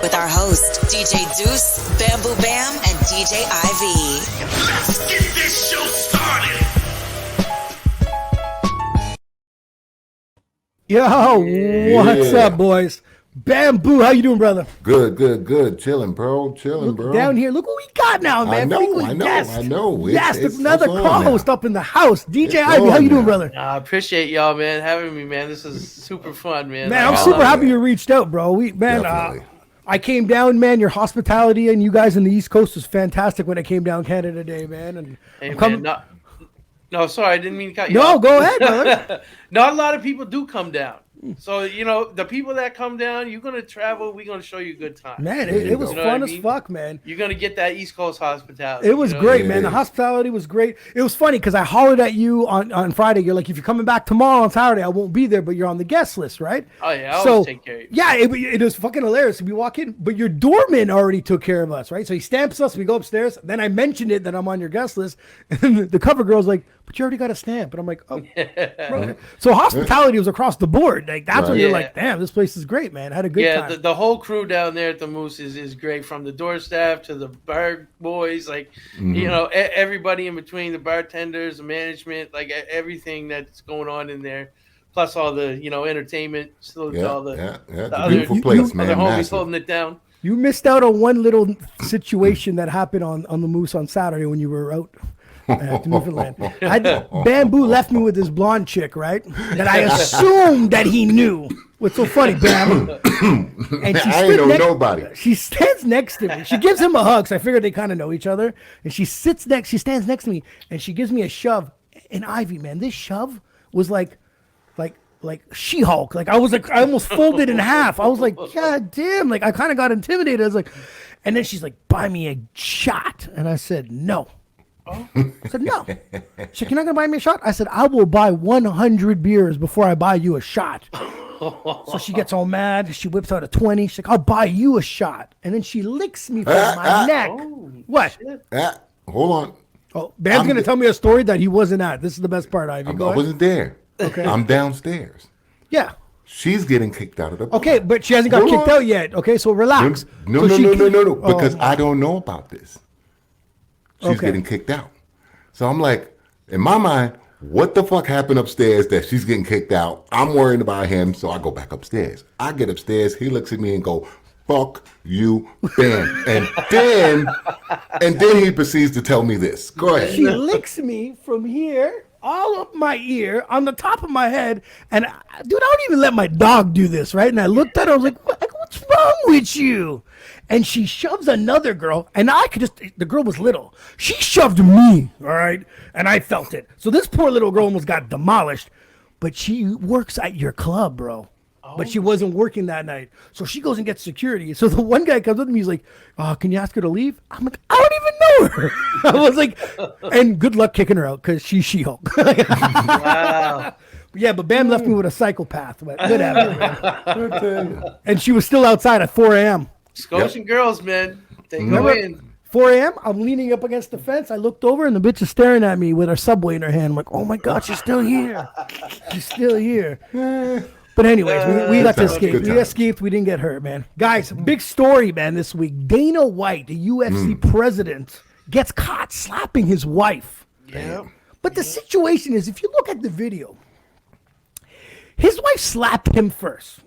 with our host, DJ Deuce, Bamboo Bam, and DJ Ivy. Let's get this show started. Yo, what's up, boys? Bamboo, how you doing, brother? Good. Chilling, bro. Bro. Down here, look what we got now, man. I know. Yes, there's another co-host up in the house. DJ Ivy, how you doing, brother? I appreciate y'all, man, having me, man. This is super fun, man. Man, I'm super happy you reached out, bro. I came down, man. Your hospitality and you guys in the East Coast was fantastic when I came down Canada Day, man. And hey, no, sorry, I didn't mean to cut you off. No, go ahead, brother. Not a lot of people do come down. So, the people that come down, you're going to travel. We're going to show you a good time. Man, it was fun as fuck, man. You're going to get that East Coast hospitality. It was great, man. The hospitality was great. It was funny because I hollered at you on Friday. You're like, if you're coming back tomorrow on Saturday, I won't be there, but you're on the guest list, right? Oh, yeah. I always take care of you. Yeah, it was fucking hilarious. We walk in, but your doorman already took care of us, right? So he stamps us. We go upstairs. Then I mentioned it that I'm on your guest list. And the cover girl's like, but you already got a stamp. And I'm like, oh. Bro. So hospitality was across the board. Like that's when you're like, damn, this place is great, man. I had a good time. Yeah, the whole crew down there at the Moose is great, from the door staff to the bar boys, like, everybody in between, the bartenders, the management, like everything that's going on in there. Plus all the, entertainment. Still all the beautiful place, man. Other homies holding it down. You missed out on one little situation that happened on the Moose on Saturday when you were out. At Newfoundland. Bamboo left me with this blonde chick, right? That I assumed that he knew. What's so funny, Bam? And I ain't know nobody. She stands next to me. She gives him a hug, so I figured they kind of know each other. And she stands next to me, and she gives me a shove. And Ivy, man, this shove was like She-Hulk. Like I almost folded in half. I was like, God damn! Like I kind of got intimidated. I was like, and then she's like, buy me a shot, and I said no. I said, no. She said, you're not going to buy me a shot? I said, I will buy 100 beers before I buy you a shot. So she gets all mad. She whips out a 20. She's like, I'll buy you a shot. And then she licks me from my neck. What? Hold on. Oh, Bam's going to tell me a story that he wasn't at. This is the best part, Ivy. I wasn't there. Okay. I'm downstairs. Yeah. She's getting kicked out of the bar. Okay, but she hasn't got kicked out yet. Okay, so relax. No. Because I don't know about this. She's getting kicked out. So I'm like, in my mind, what the fuck happened upstairs that she's getting kicked out? I'm worrying about him, so I go back upstairs. I get upstairs, he looks at me and go, fuck you, Bam. And then he proceeds to tell me this. Go ahead. She licks me from here, all up my ear, on the top of my head, and dude, I don't even let my dog do this, right? And I looked at her, I was like, what's wrong with you? And she shoves another girl, and the girl was little. She shoved me, all right? And I felt it. So this poor little girl almost got demolished. But she works at your club, bro. But she wasn't working that night. So she goes and gets security. So the one guy comes up to me, he's like, can you ask her to leave? I'm like, I don't even know her. I was like, and good luck kicking her out because she's She-Hulk. Wow. Yeah, but Bam left me with a psychopath. But good having. And she was still outside at 4 a.m. Scotian girls, man. They go in. 4 a.m., I'm leaning up against the fence. I looked over, and the bitch is staring at me with her Subway in her hand. I'm like, oh, my God, she's still here. She's still here. But anyways, we got to escape. We escaped. We didn't get hurt, man. Guys, big story, man, this week. Dana White, the UFC president, gets caught slapping his wife. Yeah. But the situation is, if you look at the video, his wife slapped him first.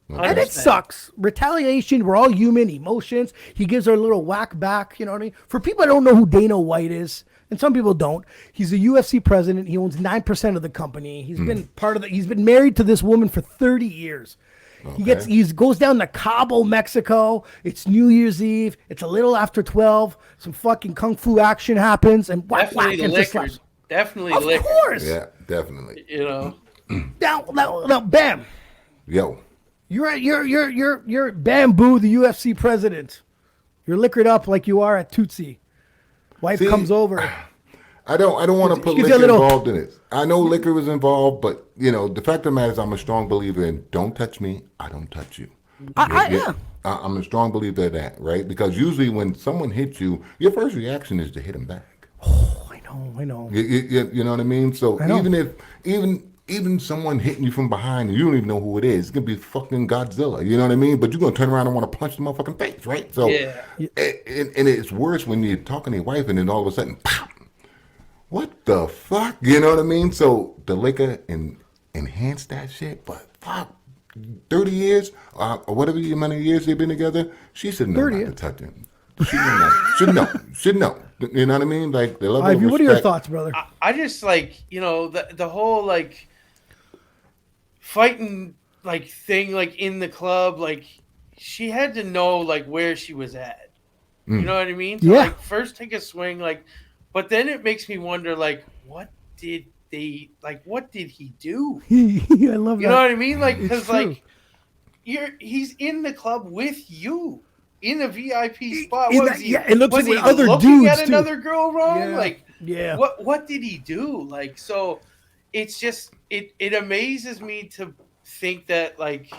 And it sucks. Retaliation, we're all human, emotions. He gives her a little whack back, you know what I mean? For people that don't know who Dana White is, and some people don't, he's a UFC president. He owns 9% of the company. He's been he's been married to this woman for 30 years. Okay. He goes down to Cabo, Mexico. It's New Year's Eve. It's a little after 12. Some fucking kung fu action happens, and definitely the liquor. Definitely liquor. Of course. Yeah, definitely. Now, Bam. Yo. You're Bamboo, the UFC president. You're liquored up like you are at Tootsie. Wife comes over. I don't want to put liquor involved in it. I know liquor was involved, but the fact of the matter is, I'm a strong believer in don't touch me, I don't touch you. I'm a strong believer of that, right? Because usually when someone hits you, your first reaction is to hit them back. Oh, I know. You know what I mean? So even even someone hitting you from behind and you don't even know who it is. It's gonna be fucking Godzilla. You know what I mean? But you're gonna turn around and want to punch the motherfucking face, right? So, Yeah. and it's worse when you're talking to your wife and then all of a sudden, pop. What the fuck? You know what I mean? So the liquor enhanced that shit, but fuck. 30 years, or whatever amount of years they've been together, she should know not to touch him. Should know. You know what I mean? Like the level of respect. What are your thoughts, brother? I just like, you know, the whole like fighting like thing like in the club, like she had to know like where she was at. You know what I mean? So, like first take a swing, like, but then it makes me wonder like what did he do? I love that. You know what I mean? Like, because like he's in the club with you in a VIP spot. It looks like he other looking dudes at too. another girl wrong? Yeah. Like, yeah. What did he do? Like, so it's just it amazes me to think that like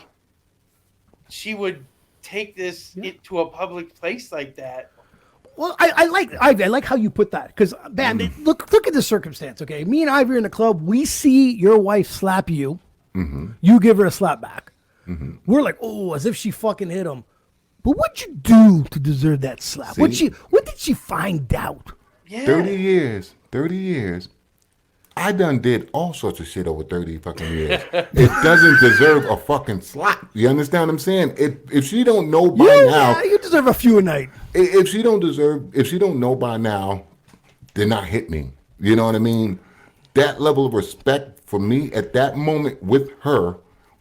she would take this to a public place like that. Well, I like how you put that because, man, look at the circumstance. Okay, me and Ivy are in the club. We see your wife slap you. You give her a slap back. We're like, oh, as if she fucking hit him. But what'd you do to deserve that slap? What did she find out? Yeah. 30 years. I done did all sorts of shit over 30 fucking years. It doesn't deserve a fucking slap. You understand what I'm saying? If she don't know by now, you deserve a few a night. If she don't know by now, then not hit me. You know what I mean? That level of respect for me at that moment with her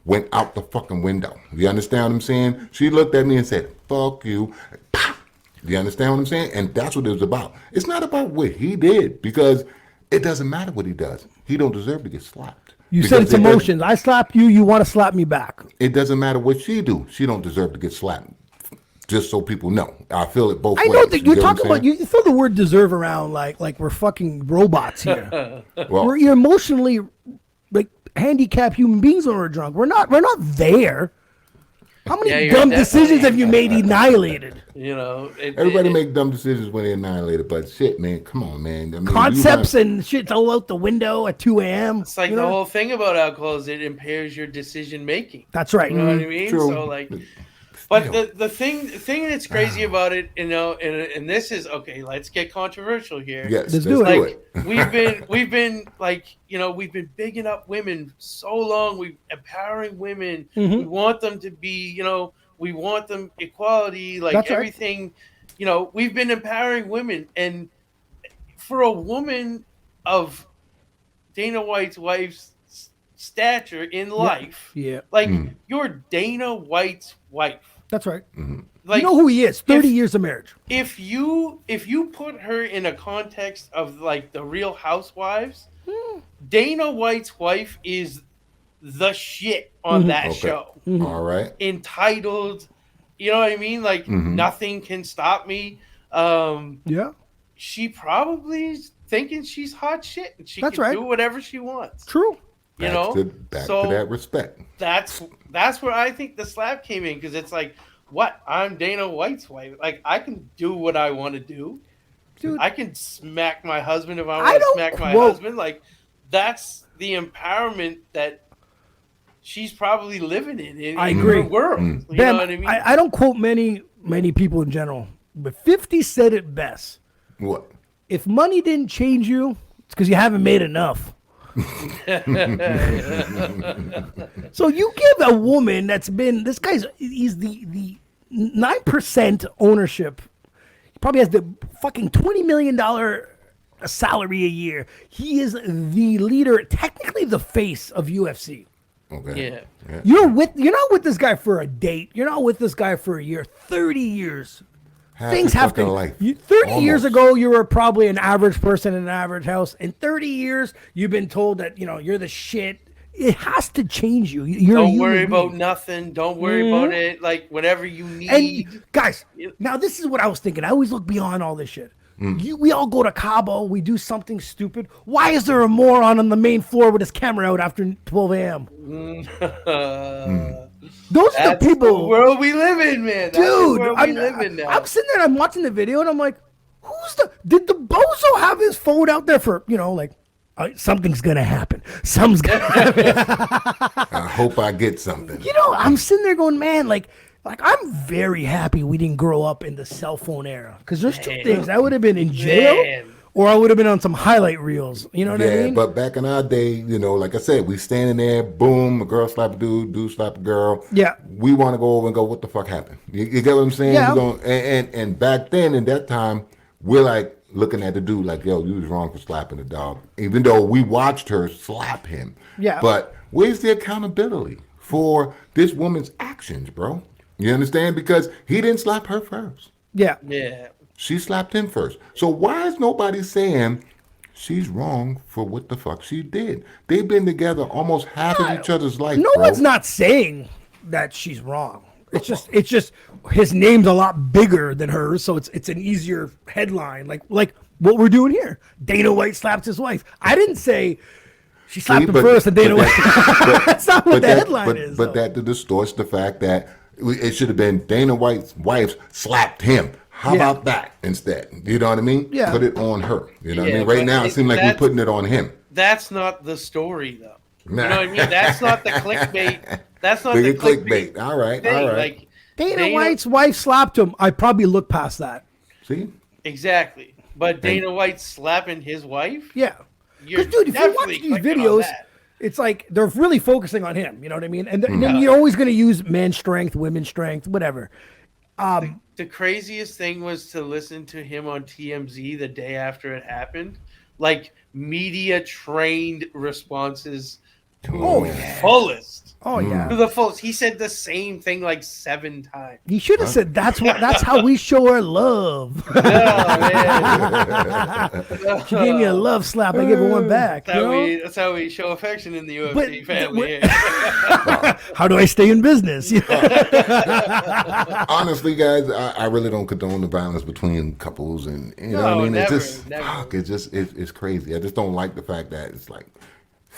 went out the fucking window. You understand what I'm saying? She looked at me and said, "Fuck you." Pow! You understand what I'm saying? And that's what it was about. It's not about what he did because it doesn't matter what he does. He don't deserve to get slapped. You said it's emotions. I slapped you. You want to slap me back. It doesn't matter what she do. She don't deserve to get slapped. Just so people know. I feel it both ways. I know that you're talking about, you throw the word deserve around like we're fucking robots here. We're emotionally like handicapped human beings when we're drunk. We're not there. How many dumb decisions have you made annihilated? You know, everybody make dumb decisions when they're annihilated, but shit, man, come on, man. I mean, concepts and shit's all out the window at 2 a.m. It's like the whole thing about alcohol is it impairs your decision making. That's right. You know what I mean? True. So like, but the thing that's crazy about it, you know, and this is okay. Let's get controversial here. Yes, let's do it. We've been like, you know, we've been bigging up women so long. We're empowering women. We want them to be, you know, we want them equality, like that's everything. Right. You know, we've been empowering women, and for a woman of Dana White's wife's stature in life, like you're Dana White's wife. That's right. Like, you know who he is. 30 years of marriage. If you put her in a context of like the Real Housewives, Dana White's wife is the shit on that show. All right. Entitled, you know what I mean? Like nothing can stop me. She probably is thinking she's hot shit and she can do whatever she wants. True. You know, back to that respect. That's where I think the slap came in because it's like, what? I'm Dana White's wife. Like I can do what I want to do. Dude, I can smack my husband if I want to smack my husband. Like that's the empowerment that she's probably living in her world. You know what I mean? I don't quote many people in general, but 50 said it best. What? If money didn't change you, it's because you haven't made enough. So you give a woman that's been he's the 9% ownership. He probably has the fucking $20 million salary a year. He is the leader, technically the face of UFC. Okay. Yeah. You're not with this guy for a date. You're not with this guy for a year. 30 years. Things have to. Life. 30 years ago, you were probably an average person in an average house. In 30 years, you've been told that you're the shit. It has to change you. Don't worry about nothing. Don't worry about it. Like whatever you need. And guys, now this is what I was thinking. I always look beyond all this shit. We all go to Cabo. We do something stupid. Why is there a moron on the main floor with his camera out after 12 a.m.? Those are the people. The world we live in, man. That's dude. the world we live in now. I'm sitting there and I'm watching the video and I'm like, did the bozo have his phone out there for, something's gonna happen. Something's gonna happen. I hope I get something. You know, I'm sitting there going, man, like I'm very happy we didn't grow up in the cell phone era, because there's two things. I would have been in jail, or I would have been on some highlight reels. You know what I mean? But back in our day, you know, like I said, we standing there, boom, a girl slap a dude slap a girl. Yeah. We want to go over and go, what the fuck happened? You get what I'm saying? Yeah. And back then, in that time, we're like looking at the dude like, yo, you was wrong for slapping the dog, even though we watched her slap him. Yeah. But where's the accountability for this woman's actions, bro? You understand? Because he didn't slap her first. Yeah. Yeah. She slapped him first. So why is nobody saying she's wrong for what the fuck she did? They've been together almost half of each other's life. No bro. one's not saying that she's wrong. It's just his name's a lot bigger than hers, so it's an easier headline. Like what we're doing here. Dana White slaps his wife. I didn't say she slapped him first and Dana White. That's not what the headline is. But that distorts the fact that it should have been Dana White's wife slapped him. How about that instead? You know what I mean? Yeah. Put it on her. You know what I mean? Right now, it seems like we're putting it on him. That's not the story, though. You know what I mean? That's not the clickbait. That's not the the clickbait. All right. Thing. All right. Like, Dana White's wife slapped him. I probably look past that. See? Exactly. But Dana White slapping his wife? Yeah. Because, dude, if you watch these videos, it's like they're really focusing on him. You know what I mean? And then you're always going to use men's strength, women's strength, whatever. The craziest thing was to listen to him on TMZ the day after it happened. Like, media trained responses to the fullest. Oh, yeah. To the fullest. He said the same thing like 7 times. He should have said that's how we show our love. Oh, man. She gave me a love slap. I gave her one back. That's how we show affection in the UFC family. How do I stay in business? Honestly, guys, I really don't condone the violence between couples, and you know what I mean. Never, it's crazy. I just don't like the fact that it's like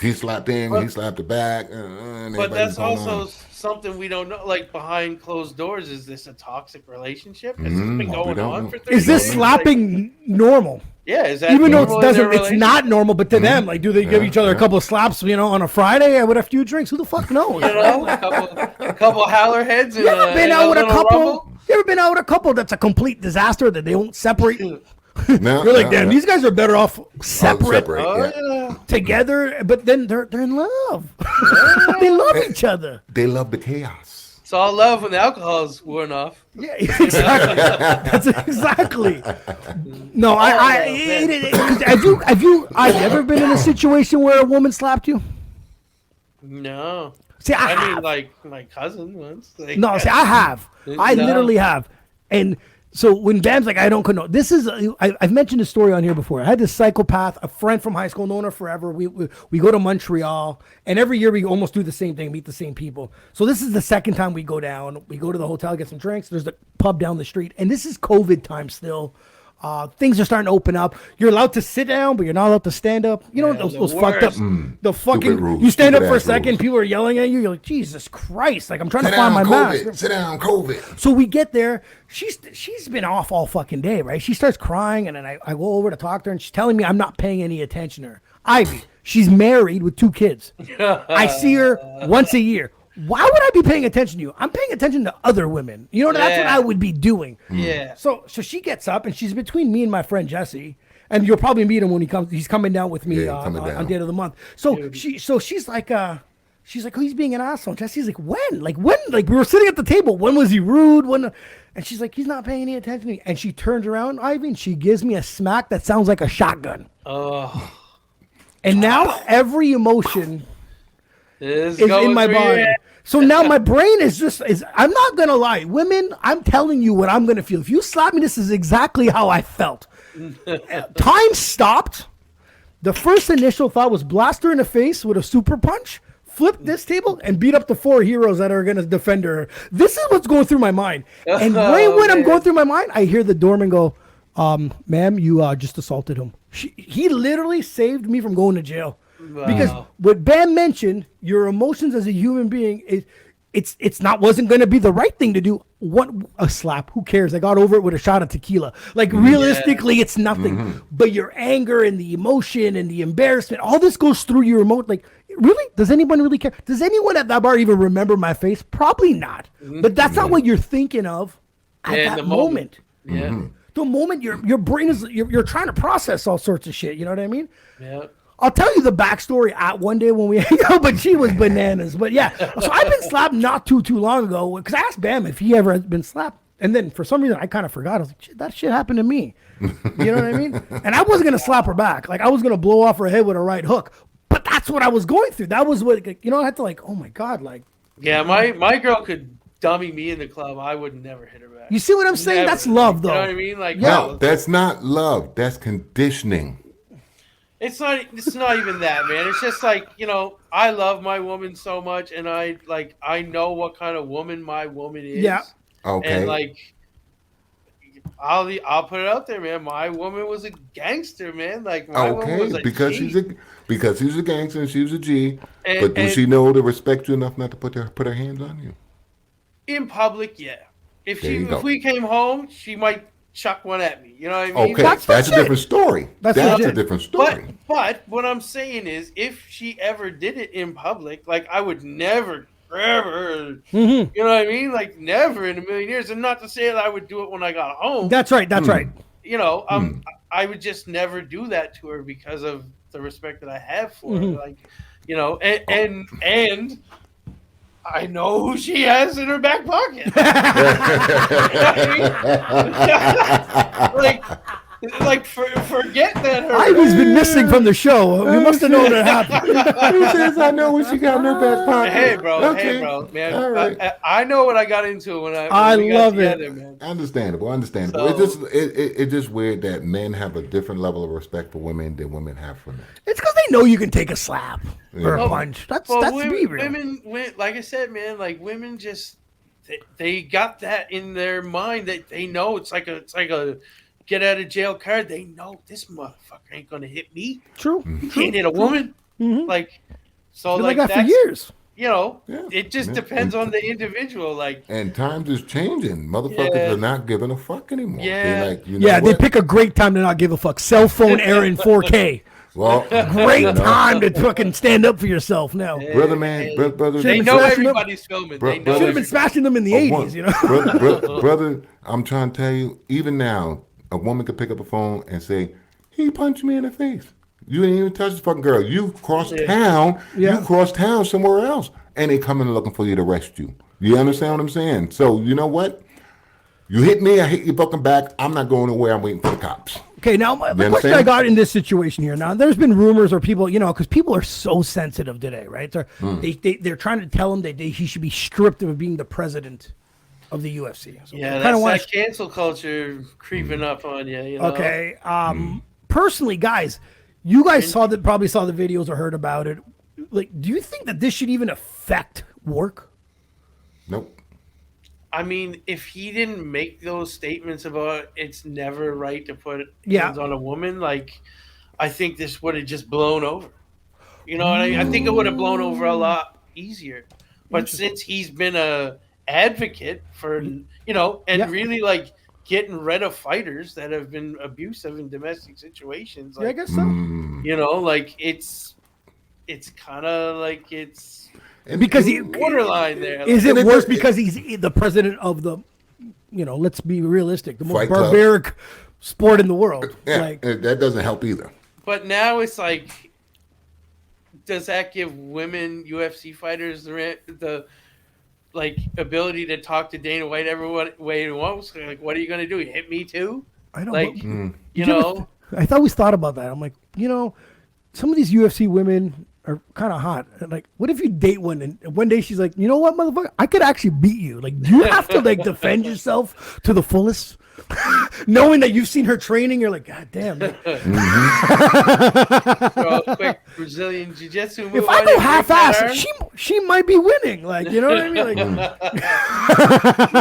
he slapped him, he slapped her back. But that's also something we don't know. Like, behind closed doors, is this a toxic relationship? Has this been going on for 30 years? Is this slapping normal? Yeah, is that even though it's not normal, but to them, like, do they give each other a couple of slaps, on a Friday with a few drinks? Who the fuck knows? A couple howler heads. You ever been out with a couple? You ever been out with a couple that's a complete disaster that they won't separate? You're like, damn, these guys are better off separate together, but then they're in love. They love each other. They love the chaos. It's all love when the alcohol's worn off. Yeah, exactly. That's exactly. No, have you ever been in a situation where a woman slapped you? No. See, I mean, like my cousin once. Like, no, see, I have. I literally have. And so when Bam's like, I don't condone. This is, I've mentioned this story on here before. I had this psychopath, a friend from high school, known her forever. We go to Montreal, and every year we almost do the same thing, meet the same people. So this is the second time we go down. We go to the hotel, get some drinks. There's the pub down the street, and this is COVID time still. Things are starting to open up. You're allowed to sit down, but you're not allowed to stand up. You know, those fucked up, the fucking, rules, you stand up for a rules. second, people are yelling at you. You're like, Jesus Christ. Like, I'm trying to find my mask. Sit down, COVID. So we get there. She's been off all fucking day, right? She starts crying, and then I go over to talk to her, and she's telling me I'm not paying any attention to her. Ivy, she's married with 2 kids. I see her once a year. Why would I be paying attention to you? I'm paying attention to other women. You know, that's what I would be doing. Yeah. So she gets up, and she's between me and my friend Jesse. And you'll probably meet him when he comes. He's coming down with me on the end of the month. So she's like, oh, he's being an asshole. Jesse's like, when? Like, we were sitting at the table. When was he rude? And she's like, he's not paying any attention to me. And she turns around, Ivy, and she gives me a smack that sounds like a shotgun. Oh. And now every emotion is in my body. It. So now my brain is I'm not going to lie. Women, I'm telling you what I'm going to feel. If you slap me, this is exactly how I felt. Time stopped. The first initial thought was blast her in the face with a super punch, flip this table, and beat up the 4 heroes that are going to defend her. This is what's going through my mind. And right when I'm going through my mind, I hear the doorman go, ma'am, you just assaulted him. He literally saved me from going to jail. Wow. Because what Bam mentioned, your emotions as a human being, wasn't going to be the right thing to do. what a slap. Who cares? I got over it with a shot of tequila. Like realistically, it's nothing. But your anger and the emotion and the embarrassment, all this goes through your emotion. Like, really? Does anyone really care? Does anyone at that bar even remember my face? Probably not. But that's not what you're thinking of at that moment. Yeah. The moment your brain is you're trying to process all sorts of shit. You know what I mean? Yeah. I'll tell you the backstory at one day when we hang out, but she was bananas. But yeah, so I've been slapped not too long ago because I asked Bam if he ever has been slapped, and then for some reason I kind of forgot. I was like, shit, that shit happened to me. You know what I mean? And I wasn't gonna slap her back. Like I was gonna blow off her head with a right hook. But that's what I was going through. That was what I had to like. Oh my god, like. Yeah, my girl could dummy me in the club. I would never hit her back. You see what I'm saying? Never. That's love, though. You know what I mean? Like, No, that's not love. That's conditioning. It's not even that, man. It's just like, I love my woman so much, and I know what kind of woman my woman is. Yeah. Okay. And like, I'll put it out there, man. My woman was a gangster, man. Like my woman was a because G. Because she's a gangster and she was a G. But does she know to respect you enough not to put her hands on you? In public, yeah. If we came home, she might chuck one at me. You know what I mean? Okay, that's a different story. That's a different story. But what I'm saying is, if she ever did it in public, like I would never grab her. You know what I mean? Like never in a million years. And not to say that I would do it when I got home. That's right. That's right. I would just never do that to her because of the respect that I have for her. Like, and I know who she has in her back pocket. Forget that her. Ivy's been missing from the show. We must have known it happened. He says, I know what she got in her back pocket. Hey, bro, man. All right. I know what I got into when we love got together, it. man. Understandable. So, it's just weird that men have a different level of respect for women than women have for men. It's because they know you can take a slap or a punch. That's women, like I said, man. Like women just they got that in their mind that they know it's like a get out of jail card. They know this motherfucker ain't gonna hit me. True. Can't hit a woman. Like so, like that for years. It just depends on the individual. Like, and times is changing. Motherfuckers are not giving a fuck anymore. Yeah. They pick a great time to not give a fuck. Cell phone era in 4K. Well, great time to fucking stand up for yourself now. Brother, they know everybody's filming. They know should have been smashing them in the 80s, brother, I'm trying to tell you, even now, a woman could pick up a phone and say, he punched me in the face. You didn't even touch the fucking girl. You crossed town. Yeah. You crossed town somewhere else. And they coming looking for you to arrest you. You understand what I'm saying? So, you know what? You hit me, I hit you fucking back. I'm not going nowhere. I'm waiting for the cops. Okay, now my question I got in this situation here. Now, there's been rumors or people, because people are so sensitive today, right? They're trying to tell him that he should be stripped of being the president of the UFC. So that's that cancel culture creeping up on you. Okay. Personally, guys, you guys probably saw the videos or heard about it. Like, do you think that this should even affect work? Nope. I mean, if he didn't make those statements about it's never right to put hands on a woman, like, I think this would have just blown over. You know what I mean? I think it would have blown over a lot easier. But since he's been a advocate for, really like getting rid of fighters that have been abusive in domestic situations, like, I guess so. Like it's kind of like it's. Because he borderline there. Is it worse because he's the president of the, let's be realistic, the most Fight barbaric club. sport in the world? Yeah, that doesn't help either. But now it's like, does that give women UFC fighters the like ability to talk to Dana White every way he wants? Like, what are you going to do? You hit me too? I don't know. I always thought about that. I'm like, some of these UFC women are kind of hot. Like, what if you date one and one day she's like, you know what, motherfucker, I could actually beat you. Like, do you have to defend yourself to the fullest? Knowing that you've seen her training, you're like, God damn. Like, quick Brazilian jiu-jitsu move. If I go half-ass, she might be winning. Like, you know what I mean?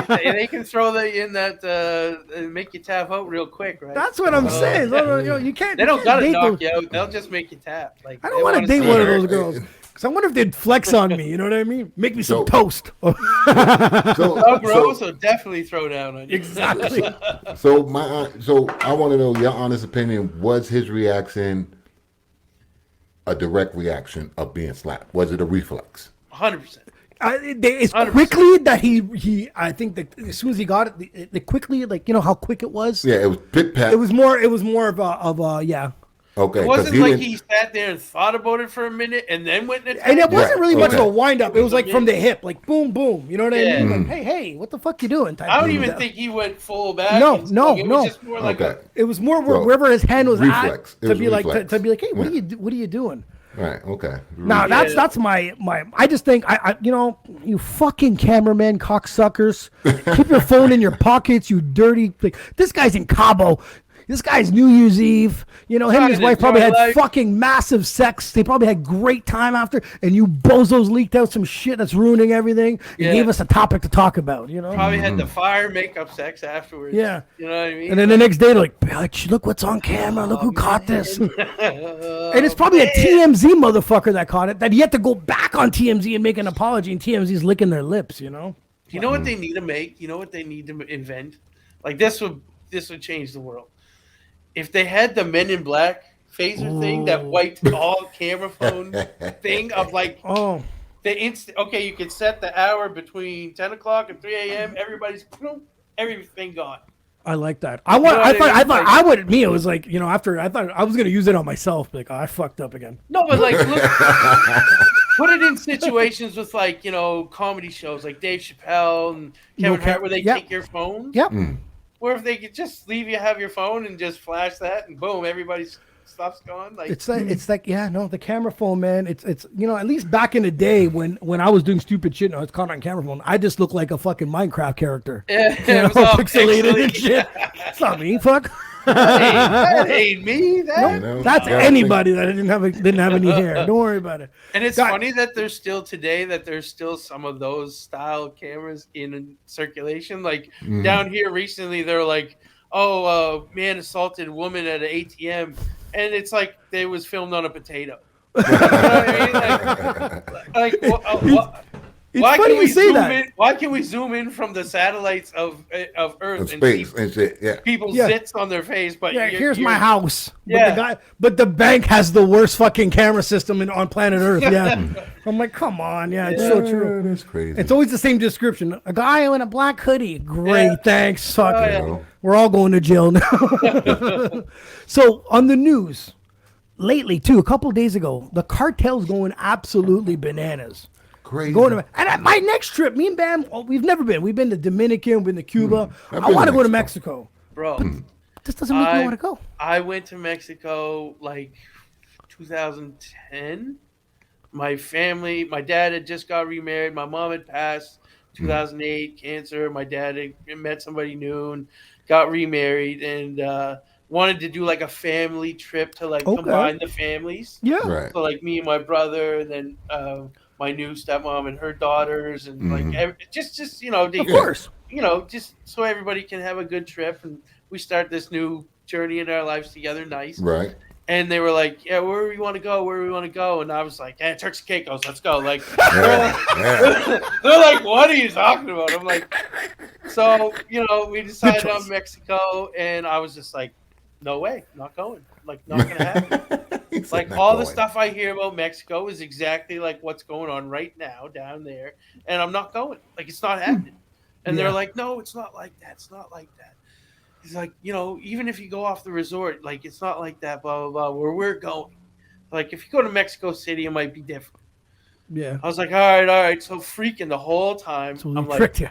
Like, they can throw that in that and make you tap out real quick, right? That's what I'm saying. You can't. They don't gotta knock you out. They'll just make you tap. Like, I don't want to date one of those girls. Because I wonder if they'd flex on me. You know what I mean? Make me some toast. So definitely throw down on you. Exactly. So I want to know your honest opinion. Was his reaction a direct reaction of being slapped? Was it a reflex? 100%. It's 100%. Quickly that he I think that as soon as he got it, the quickly, like, you know how quick it was. Yeah, it was pit pat. It was more of a yeah. Okay. It wasn't like he sat there and thought about it for a minute and then went and it wasn't really much of a wind up. It was like from the hip, like boom, boom. You know what I mean? Like, hey, what the fuck you doing? I don't even think he went full back. No. It was just more like it was more wherever his hand was reflex. At to be like, hey, what are you doing? Right. Okay. Now that's my. I just think I you fucking cameraman cocksuckers, keep your phone in your pockets, you dirty. Like, this guy's in Cabo. This guy's New Year's Eve. You know, him and his wife probably had fucking massive sex. They probably had great time after, and you bozos leaked out some shit that's ruining everything. You gave us a topic to talk about, you know? Probably had the fire makeup sex afterwards. Yeah. You know what I mean? And then the next day, they're like, bitch, look what's on camera. Look who caught this. And it's probably a TMZ motherfucker that caught it, that he had to go back on TMZ and make an apology, and TMZ's licking their lips, you know? You know what they need to make? You know what they need to invent? Like, this would change the world. If they had the Men in Black phaser thing, that white all camera phone thing of like, the instant. Okay, you could set the hour between 10 o'clock and 3 a.m. Everybody's everything gone. I like that. I thought it was like, you know, after I thought I was gonna use it on myself, like, I fucked up again. No, but like, look, put it in situations with, like, you know, comedy shows like Dave Chappelle and Kevin Hart, where they take your phone. Yep. Or if they could just leave you have your phone and just flash that, and boom, everybody's stuff's gone. Like, it's like the camera phone, man. It's you know, at least back in the day when I was doing stupid shit and I was caught on camera phone, I just looked like a fucking Minecraft character. Yeah, it was all pixelated and shit. It's not me, fuck. That ain't me. That's anybody that didn't have any hair. Don't worry about it. And it's funny that there's still some of those style cameras in circulation. Like down here recently, they're like, man assaulted woman at an ATM, and it's like they was filmed on a potato. You know what I mean? Why can we zoom in? Why can we zoom in from the satellites of Earth and space see and shit? Yeah, people's zits on their face? But here's my house. But the bank has the worst fucking camera system on planet Earth. Yeah, I'm like, come on. Yeah, it's so true. That's crazy. It's always the same description. A guy in a black hoodie. Great, thanks. Fuck. We're all going to jail now. So on the news lately, too, a couple of days ago, the cartel's going absolutely bananas. Crazy. And at my next trip, me and Bam, we've never been. We've been to Dominican, we've been to Cuba. I want to go to Mexico. Bro. This doesn't make me want to go. I went to Mexico like 2010. My dad had just got remarried. My mom had passed 2008, cancer. My dad had met somebody new and got remarried, and wanted to do like a family trip to like combine the families. Yeah. Right. So like me and my brother, and then my new stepmom and her daughters, and like just you know, of course, you know, just so everybody can have a good trip, and we start this new journey in our lives together. Nice, right? And they were like, "Yeah, where do we want to go? Where do we want to go?" And I was like, "Yeah, Turks and Caicos, let's go!" Like, they're like, "What are you talking about?" I'm like, so you know, we decided on Mexico, and I was just like, "No way, not going. Like, not gonna happen." Like, all the stuff I hear about Mexico is exactly like what's going on right now down there, and I'm not going. Like, it's not happening. And they're like, "No, it's not like that. It's not like that." He's like, you know, even if you go off the resort, like, it's not like that, blah, blah, blah, where we're going. Like, if you go to Mexico City, it might be different. Yeah. I was like, all right. So freaking the whole time. So I'm like,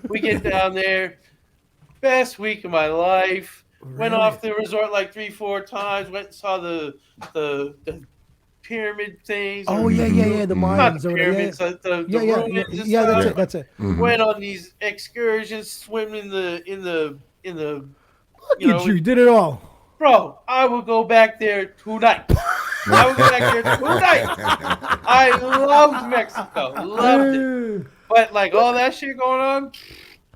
we get down there, best week of my life. Really? Went off the resort like 3-4 times. Went and saw the pyramid things. Oh yeah, the Mayans. Not the pyramids, the ruins. Yeah, that's it. Mm-hmm. Went on these excursions, swim in the. You did it all, bro. I will go back there tonight. I loved Mexico, loved it. But like all that shit going on,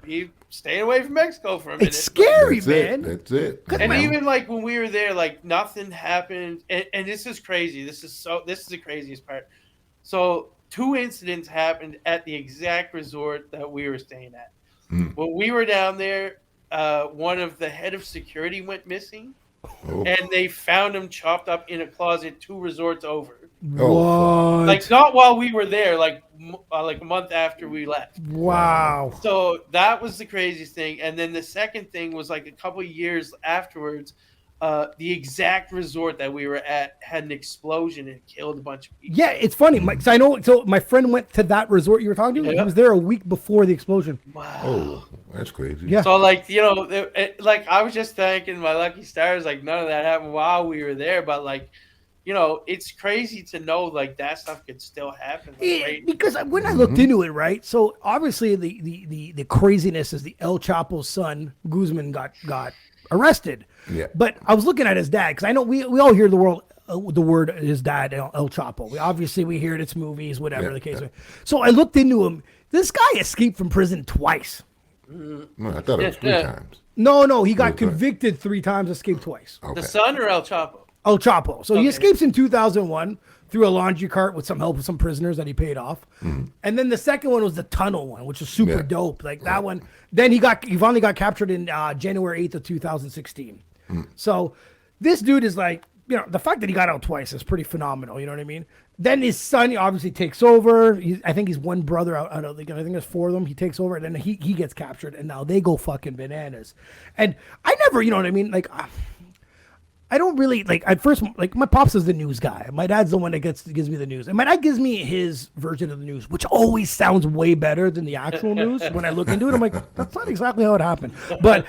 you stay away from Mexico for a minute. It's scary, man. That's it. And even like when we were there, like nothing happened. And this is crazy. This is the craziest part. So 2 incidents happened at the exact resort that we were staying at. When we were down there, one of the head of security went missing, and they found him chopped up in a closet 2 resorts over. What? Like not while we were there, like a month after we left. Wow. So that was the craziest thing. And then the second thing was like a couple of years afterwards, the exact resort that we were at had an explosion and killed a bunch of people. Yeah, it's funny. So I know. So my friend went to that resort you were talking to. He was there a week before the explosion. Wow. Oh, that's crazy. Yeah. So like like I was just thanking my lucky stars. Like none of that happened while we were there, but like. It's crazy to know like that stuff could still happen. Like, because when I looked into it, right? So obviously the craziness is the El Chapo's son Guzman got arrested. Yeah. But I was looking at his dad because I know we all hear the word his dad El Chapo. We hear it. It's movies, whatever the case. So I looked into him. This guy escaped from prison twice. No, I thought it was 3 times. No, he got convicted 3 times, escaped twice. Okay. the son or El Chapo? El Chapo. So he escapes in 2001 through a laundry cart with some help with some prisoners that he paid off. And then the second one was the tunnel one, which was super dope. Like that one. Then he finally got captured in January 8th of 2016. So this dude is like, the fact that he got out twice is pretty phenomenal. You know what I mean? Then his son obviously takes over. I think he's one brother out of I think there's 4 of them. He takes over and then he gets captured and now they go fucking bananas. And I never, you know what I mean? Like, I don't really at first, my pops is the news guy. My dad's the one that gives me the news. And my dad gives me his version of the news, which always sounds way better than the actual news. When I look into it, I'm like, that's not exactly how it happened. But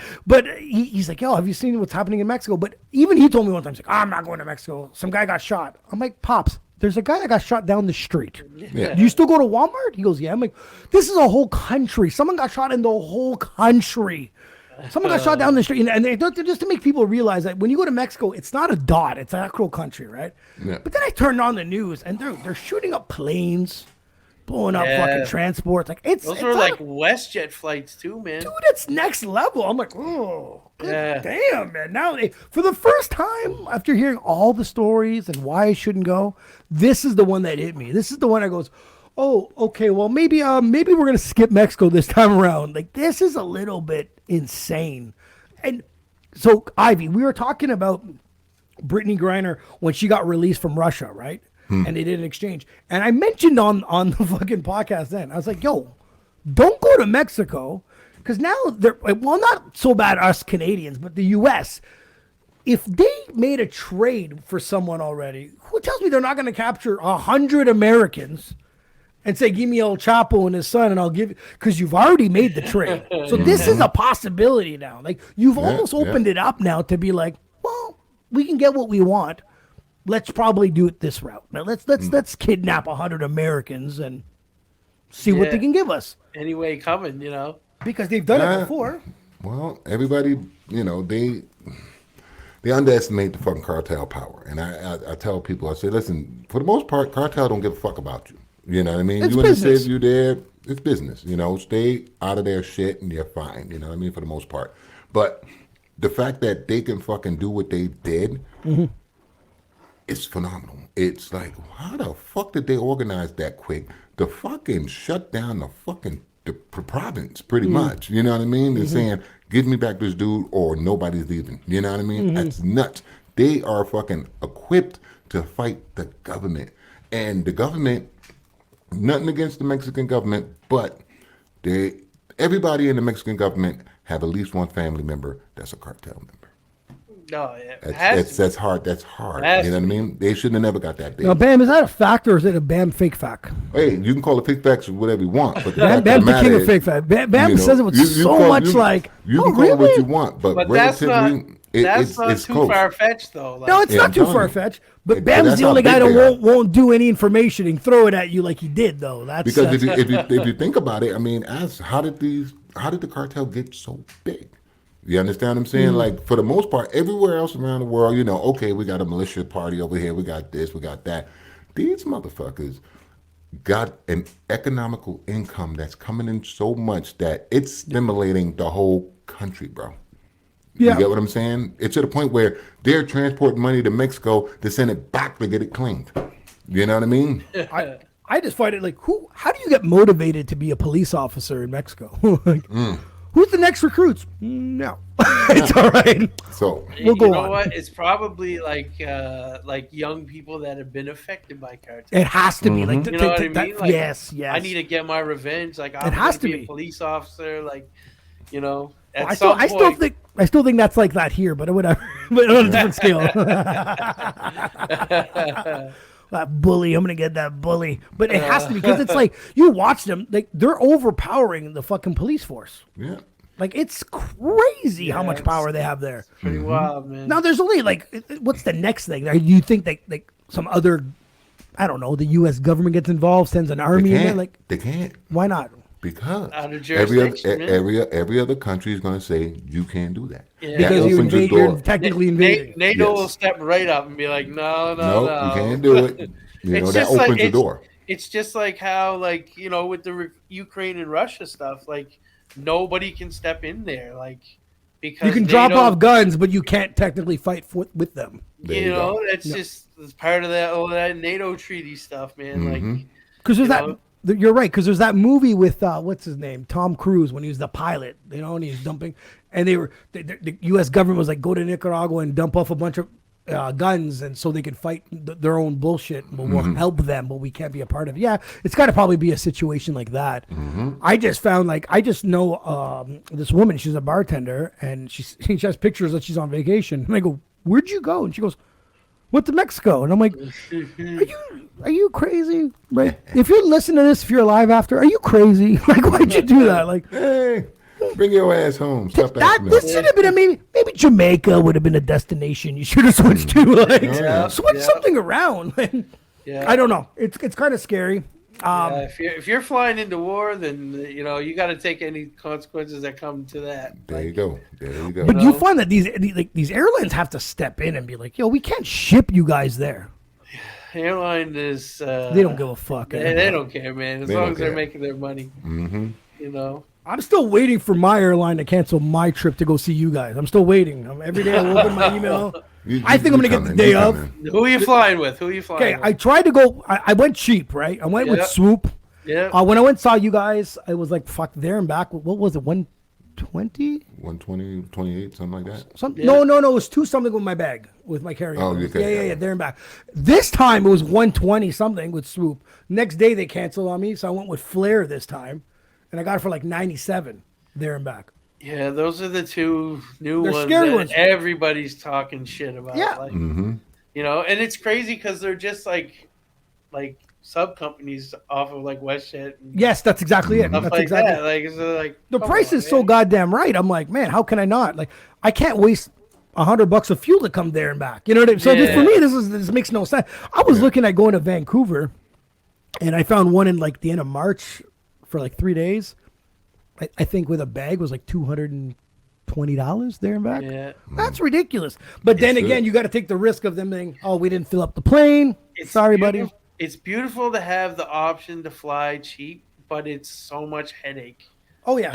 he's like, yo, have you seen what's happening in Mexico? But even he told me one time, he's like, I'm not going to Mexico. Some guy got shot. I'm like, Pops, there's a guy that got shot down the street. Yeah. Do you still go to Walmart? He goes, yeah. I'm like, this is a whole country. Someone got shot in the whole country. Someone got shot down the street, and just to make people realize that when you go to Mexico, it's not a dot; it's an actual country, right? Yeah. But then I turned on the news, and they're shooting up planes, blowing up fucking transports. Like those were like WestJet flights too, man. dude, it's next level. I'm like, oh, damn, man! Now, for the first time after hearing all the stories and why I shouldn't go, this is the one that hit me. This is the one that goes, oh, okay, well maybe we're gonna skip Mexico this time around. Like this is a little bit insane. And so Ivy, we were talking about Brittany Griner when she got released from Russia, right? And they did an exchange. And I mentioned on the fucking podcast then, I was like, yo, don't go to Mexico. Because now they're, well, not so bad us Canadians, but the US, if they made a trade for someone already, who tells me they're not going to capture 100 Americans and say, give me El Chapo and his son, and I'll give you, because you've already made the trade. So this is a possibility now. Like, you've almost opened it up now to be like, well, we can get what we want. Let's probably do it this route. Now let's kidnap 100 Americans and see what they can give us. Anyway, coming, Because they've done it before. Well, everybody, they underestimate the fucking cartel power. And I tell people, I say, listen, for the most part, cartel don't give a fuck about you. You know what I mean? It's you want to business. save you there, it's business. Stay out of their shit and you're fine. You know what I mean? For the most part. But the fact that they can fucking do what they did, it's phenomenal. It's like, how the fuck did they organize that quick? To fucking shut down the province, pretty much. You know what I mean? They're saying, give me back this dude or nobody's leaving. You know what I mean? That's nuts. They are fucking equipped to fight the government. And the government, nothing against the Mexican government, but everybody in the Mexican government have at least one family member that's a cartel member. No, yeah. That's hard. That's hard. You know what I mean? They shouldn't have never got that big. Now, Bam, is that a fact or is it a Bam fake fact? Hey, you can call it fake facts or whatever you want, but Bam's the king of fake fact. Bam says it with so much like, you oh, can call really? it what you want, but that's relatively, not it's too close. far-fetched, though. Like, No, it's not I'm too telling you. far-fetched. But But Bam's that's the how only guy big that they are. won't do any information and throw it at you like he did, though. That's Because if you think about it, I mean, how did the cartel get so big? You understand what I'm saying? Like, for the most part, everywhere else around the world, okay, we got a militia party over here, we got this, we got that. These motherfuckers got an economical income that's coming in so much that it's stimulating the whole country, bro. Yeah. You get what I'm saying? It's to the point where they're transporting money to Mexico to send it back to get it cleaned. You know what I mean? I just find it like, how do you get motivated to be a police officer in Mexico? Like, who's the next recruits? No, it's all right. So We'll go you know on. what? It's probably like young people that have been affected by cartel. It has to be like, You know what I mean? Like, yes. I need to get my revenge. Like, I'm It has gonna to be be. a police officer. Like, you know, I at still, some I still point. think, I still think that's like that here, but whatever. But on a different scale. That bully, I'm gonna get that bully. But it has to be because it's like you watch them, like they're overpowering the fucking police force. yeah. Like it's crazy how much it's- power they have there. Pretty wild, man. Now there's only like, what's the next thing? Do you think that like some other, I don't know, the U.S. government gets involved, sends an army in there? Like, They can't why not? because Out of every other jurisdiction, man. every other country is going to say you can't do that. Yeah. Because that you opens the invade, you're door. technically invading. NATO Yes. will step right up and be like, no, No, you can't do it. You know It's that just like- opens the it's- door. It's just like how, like, you know, with the Ukraine and Russia stuff, like nobody can step in there, like because You can drop NATO- off guns, but you can't technically fight with them. There You you know, go. that's just it's part of that NATO treaty stuff, man. Like, Because there's You that. You're right. Because there's that movie with what's his name, Tom Cruise, when he was the pilot. You know, and he was dumping, and the U.S. government was like, go to Nicaragua and dump off a bunch of guns, and so they can fight their own bullshit. But we'll help them, but we can't be a part of it. Yeah, it's got to probably be a situation like that. I just found I just know this woman. She's a bartender, and she has pictures that she's on vacation. And I go, "Where'd you go?" And she goes, "Went to Mexico." And I'm like, Are you crazy? Right? If you're listening to this, if you're alive after, are you crazy? Like, why'd you do that? Like, Hey, bring your ass home. Stop that acting this up. should have been maybe Jamaica would have been a destination you should have switched to. Like, Yeah. switch something around. yeah, I don't know. It's kind of scary. if you're flying into war, then you know you got to take any consequences that come to that. There you Like, go. There you go. But you find that these airlines have to step in and be like, "Yo, we can't ship you guys there." airline is They don't give a fuck. They don't care, man. As They long don't as they're care. making their money, you know. I'm still waiting for my airline to cancel my trip to go see you guys. I'm still waiting. Every day I open my email. I think I'm gonna get the day of. Who are you flying with? Who are you flying Okay, with? I tried to go. I went cheap, right? I went with Yeah. Swoop. Yeah. When I went and saw you guys, I was like, fuck, there and back. What was it, 120? 120, 28, something like that. Something? Yeah. No, it was 2 something with my bag, with my carry-on. Oh, okay. Yeah, there and back. This time it was 120 something with Swoop. Next day they canceled on me, so I went with Flair this time, and I got it for like 97 there and back. Yeah, those are the two new They're ones scary that ones. everybody's talking shit about. Yeah. Like, you know, and it's crazy because they're just like sub companies off of like WestJet and Yes, that's exactly it. stuff That's like exactly that. Like, so like The come price on, is so man. goddamn right. I'm like, man, how can I not? Like, I can't waste $100 of fuel to come there and back. You know what I mean? So just for Yeah. me, this makes no sense. I was looking at going to Vancouver, and I found one in like the end of March for like 3 days. I think with a bag was like $220 there and back. Yeah. That's ridiculous. But then It's again, good. you got to take the risk of them saying, "Oh, we didn't fill up the plane. Sorry, buddy." beautiful- It's beautiful to have the option to fly cheap, but it's so much headache. Oh yeah.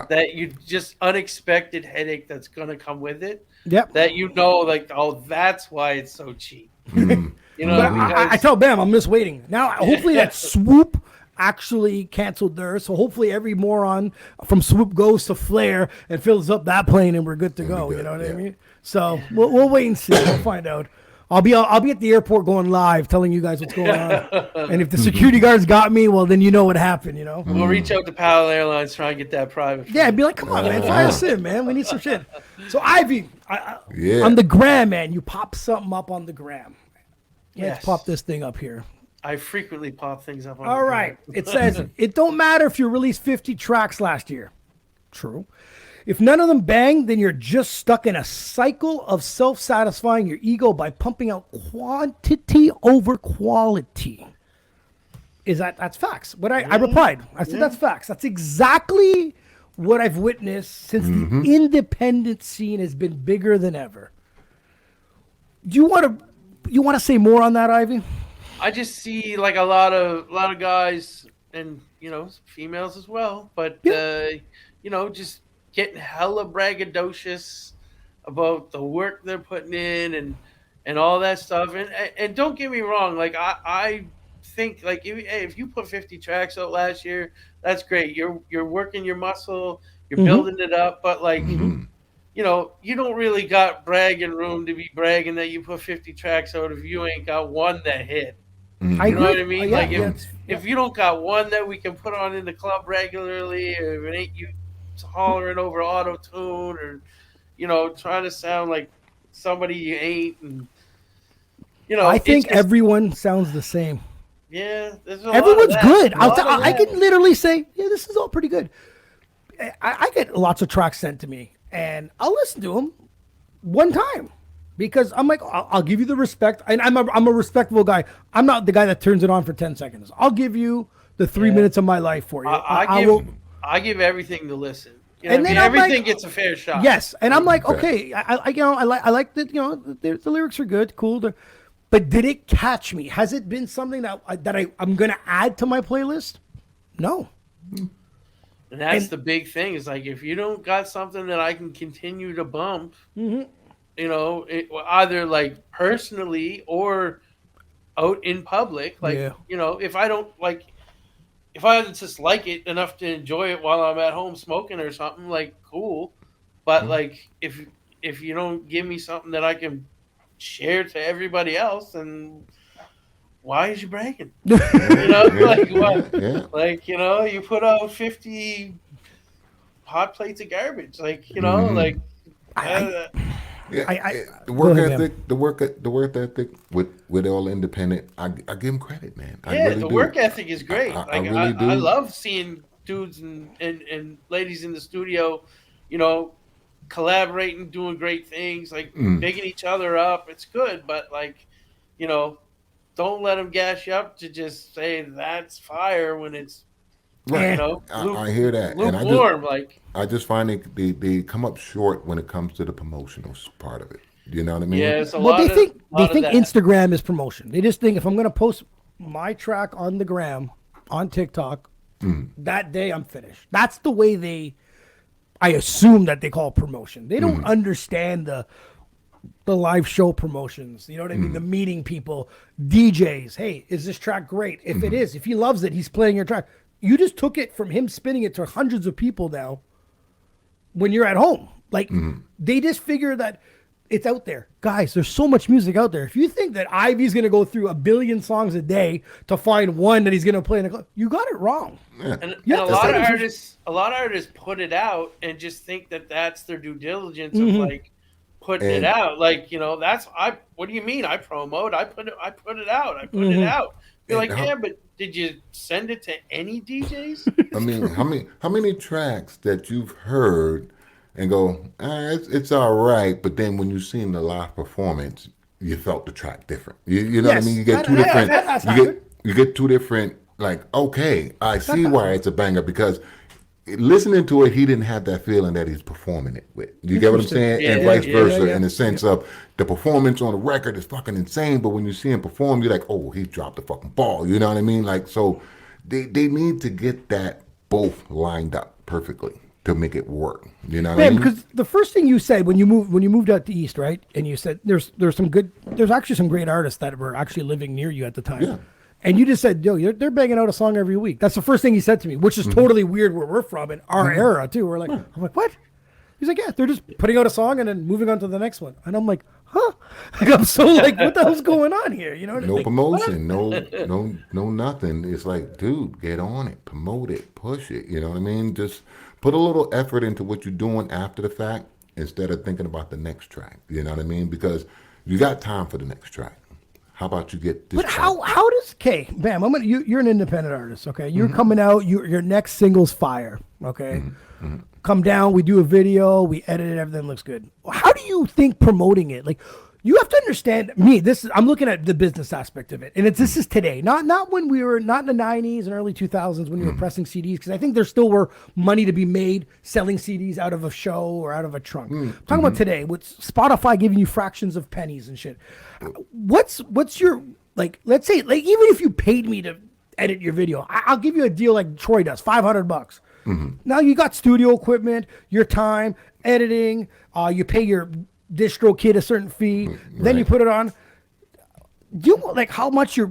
That you just unexpected headache that's gonna come with it. Yep. That you know, like, oh, that's why it's so cheap. Mm-hmm. You know, But I because tell Bam, I'm just waiting. Now, hopefully that Swoop actually canceled theirs. So hopefully every moron from Swoop goes to Flair and fills up that plane and we're good to go. good, You know what I yeah. mean? So we'll wait and see. We'll find out. I'll be at the airport going live, telling you guys what's going on. And if the security guards got me, well, then you know what happened. You know? we'll reach out to Powell Airlines, try and get that private. Yeah, be like, come on, man, fire us in, man. We need some shit. So Ivy, Yeah. on the gram, man, you pop something up on the gram. Let's Yes. pop this thing up here. I frequently pop things up on All the right. ground. It says, it don't matter if you released 50 tracks last year. True. If none of them bang, then you're just stuck in a cycle of self-satisfying your ego by pumping out quantity over quality. That's facts. But I replied. I said, that's facts. That's exactly what I've witnessed since the independent scene has been bigger than ever. Do you want to say more on that, Ivy? I just see like a lot of guys and females as well, but just getting hella braggadocious about the work they're putting in and all that stuff. And don't get me wrong, like I think like if you put 50 tracks out last year, that's great. You're working your muscle, you're building it up, but like you know, you don't really got bragging room to be bragging that you put 50 tracks out if you ain't got one that hit. I You know what agree. I mean? Yeah, Like yeah, if you don't got one that we can put on in the club regularly, or if it ain't you hollering over auto tune, or you know trying to sound like somebody you ain't, and you know I it's think just everyone sounds the same. yeah. There's a lot of Everyone's that. good. A lot of I that. can literally say, yeah, this is all pretty good. I get lots of tracks sent to me, and I'll listen to them one time because I'm like, I'll give you the respect, and I'm a respectable guy. I'm not the guy that turns it on for 10 seconds. I'll give you the 3 minutes of my life for you. I give everything to listen. You know And what I then mean? I'm everything like- gets a fair shot. Yes, and I'm like, okay, I you know, I like that, you know, the lyrics are good, cool. But did it catch me? Has it been something that I'm gonna add to my playlist? No. And that's the big thing. Is like if you don't got something that I can continue to bump, you know, either like personally or out in public, like Yeah. you know, if I don't like, if I just like it enough to enjoy it while I'm at home smoking or something, like cool. But like if you don't give me something that I can share to everybody else, then why is you bragging? You know, like what? Yeah. Like you know, you put out 50 hot plates of garbage, like you know, like. Yeah, the Go work ahead, ethic, the work ethic with all independent. I give him credit, man. I Yeah, really the do. work ethic is great. I Like really do. I love seeing dudes and ladies in the studio, you know, collaborating, doing great things, like bigging each other up. It's good, but like, you know, don't let them gas you up to just say that's fire when it's Right. you know I hear that, and lukewarm. Like I just find they come up short when it comes to the promotional part of it. You know what I mean? yeah, it's a Well, lot they think of that. Instagram is promotion. They just think if I'm gonna post my track on the gram, on TikTok, that day I'm finished. That's the way I assume that they call it promotion. They don't understand the live show promotions. You know what I mean? The meeting people, DJs. Hey, is this track great? If it is, if he loves it, he's playing your track. You just took it from him spinning it to hundreds of people now when you're at home. Like, they just figure that it's out there. Guys, there's so much music out there. If you think that Ivy's going to go through 1 billion songs a day to find one that he's going to play in the club, you got it wrong. And Yeah, a lot of artists put it out and just think that that's their due diligence of like putting it out. Like, you know, what do you mean? I promote, I put it out. I put it out. You're like, yeah, but did you send it to any DJs? I mean, how many tracks that you've heard and go, it's all right, but then when you seen the live performance, you felt the track different. You know what I mean? You get two different. You get two different. Like, okay, I see why it's a banger because listening to it, he didn't have that feeling that he's performing it with. You get what I'm saying? Yeah, and vice versa, yeah. in the sense of the performance on the record is fucking insane, but when you see him perform, you're like, oh, he dropped the fucking ball. You know what I mean? Like, so they need to get that both lined up perfectly to make it work. You know what I mean? Because the first thing you said when you moved out to East, right? And you said there's actually some great artists that were actually living near you at the time. Yeah. And you just said, yo, they're banging out a song every week. That's the first thing he said to me, which is totally weird where we're from in our era too. We're like, I'm like, what? He's like, yeah, they're just putting out a song and then moving on to the next one. And I'm like, huh? Like, I'm so like, what the hell's going on here? You know what I mean? No promotion, no nothing. It's like, dude, get on it, promote it, push it. You know what I mean? Just put a little effort into what you're doing after the fact instead of thinking about the next track. You know what I mean? Because you got time for the next track. How about you get this? But how does Bam? You're an independent artist, okay? You're coming out. Your next single's fire, okay? Come down. We do a video. We edit it. Everything looks good. How do you think promoting it? Like, you have to understand me. I'm looking at the business aspect of it, and this is today, not when we were not in the '90s and early 2000s when we were pressing CDs, because I think there still were money to be made selling CDs out of a show or out of a trunk. I'm talking about today with Spotify giving you fractions of pennies and shit. What's your, like, let's say, like, even if you paid me to edit your video, I'll give you a deal like Troy does, $500. Now you got studio equipment, your time, editing, you pay your distro kid a certain fee, then you put it on. you like how much you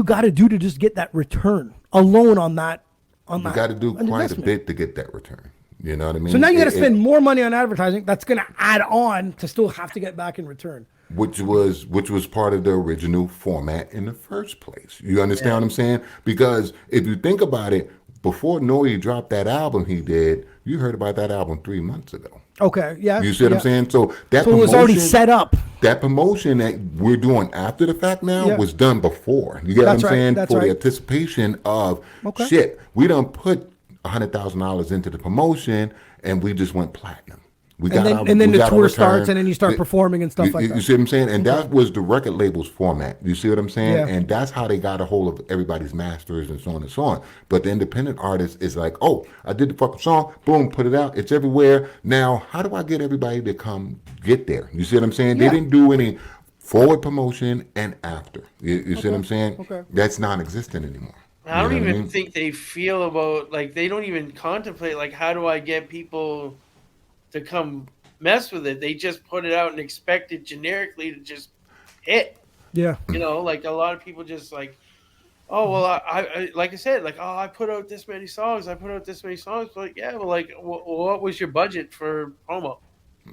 got to do to just get that return alone on that. You got to do quite a bit to get that return. You know what I mean? So now you got to spend more money on advertising. That's going to add on to still have to get back in return. Which was part of the original format in the first place. You understand what I'm saying? Because if you think about it, before Nori dropped that album he did, you heard about that album 3 months ago. Okay, yeah. You see what I'm saying? So it was already set up. That promotion that we're doing after the fact now was done before. You get what I'm saying? For the anticipation of shit. We done put $100,000 into the promotion and we just went platinum. And then the tour starts and then you start performing and stuff like that. You see what I'm saying? And that was the record label's format. You see what I'm saying? Yeah. And that's how they got a hold of everybody's masters and so on and so on. But the independent artist is like, oh, I did the fucking song, boom, put it out. It's everywhere. Now, how do I get everybody to come get there? You see what I'm saying? Yeah. They didn't do any forward promotion and after. You see what I'm saying? Okay. That's non-existent anymore. I don't even think they feel about, like, they don't even contemplate, like, how do I get people to come mess with it? They just put it out and expect it generically to just hit. Yeah. You know, like a lot of people just like, oh, well, I like I said, like, oh, I put out this many songs. But like, yeah, well, like, what was your budget for promo?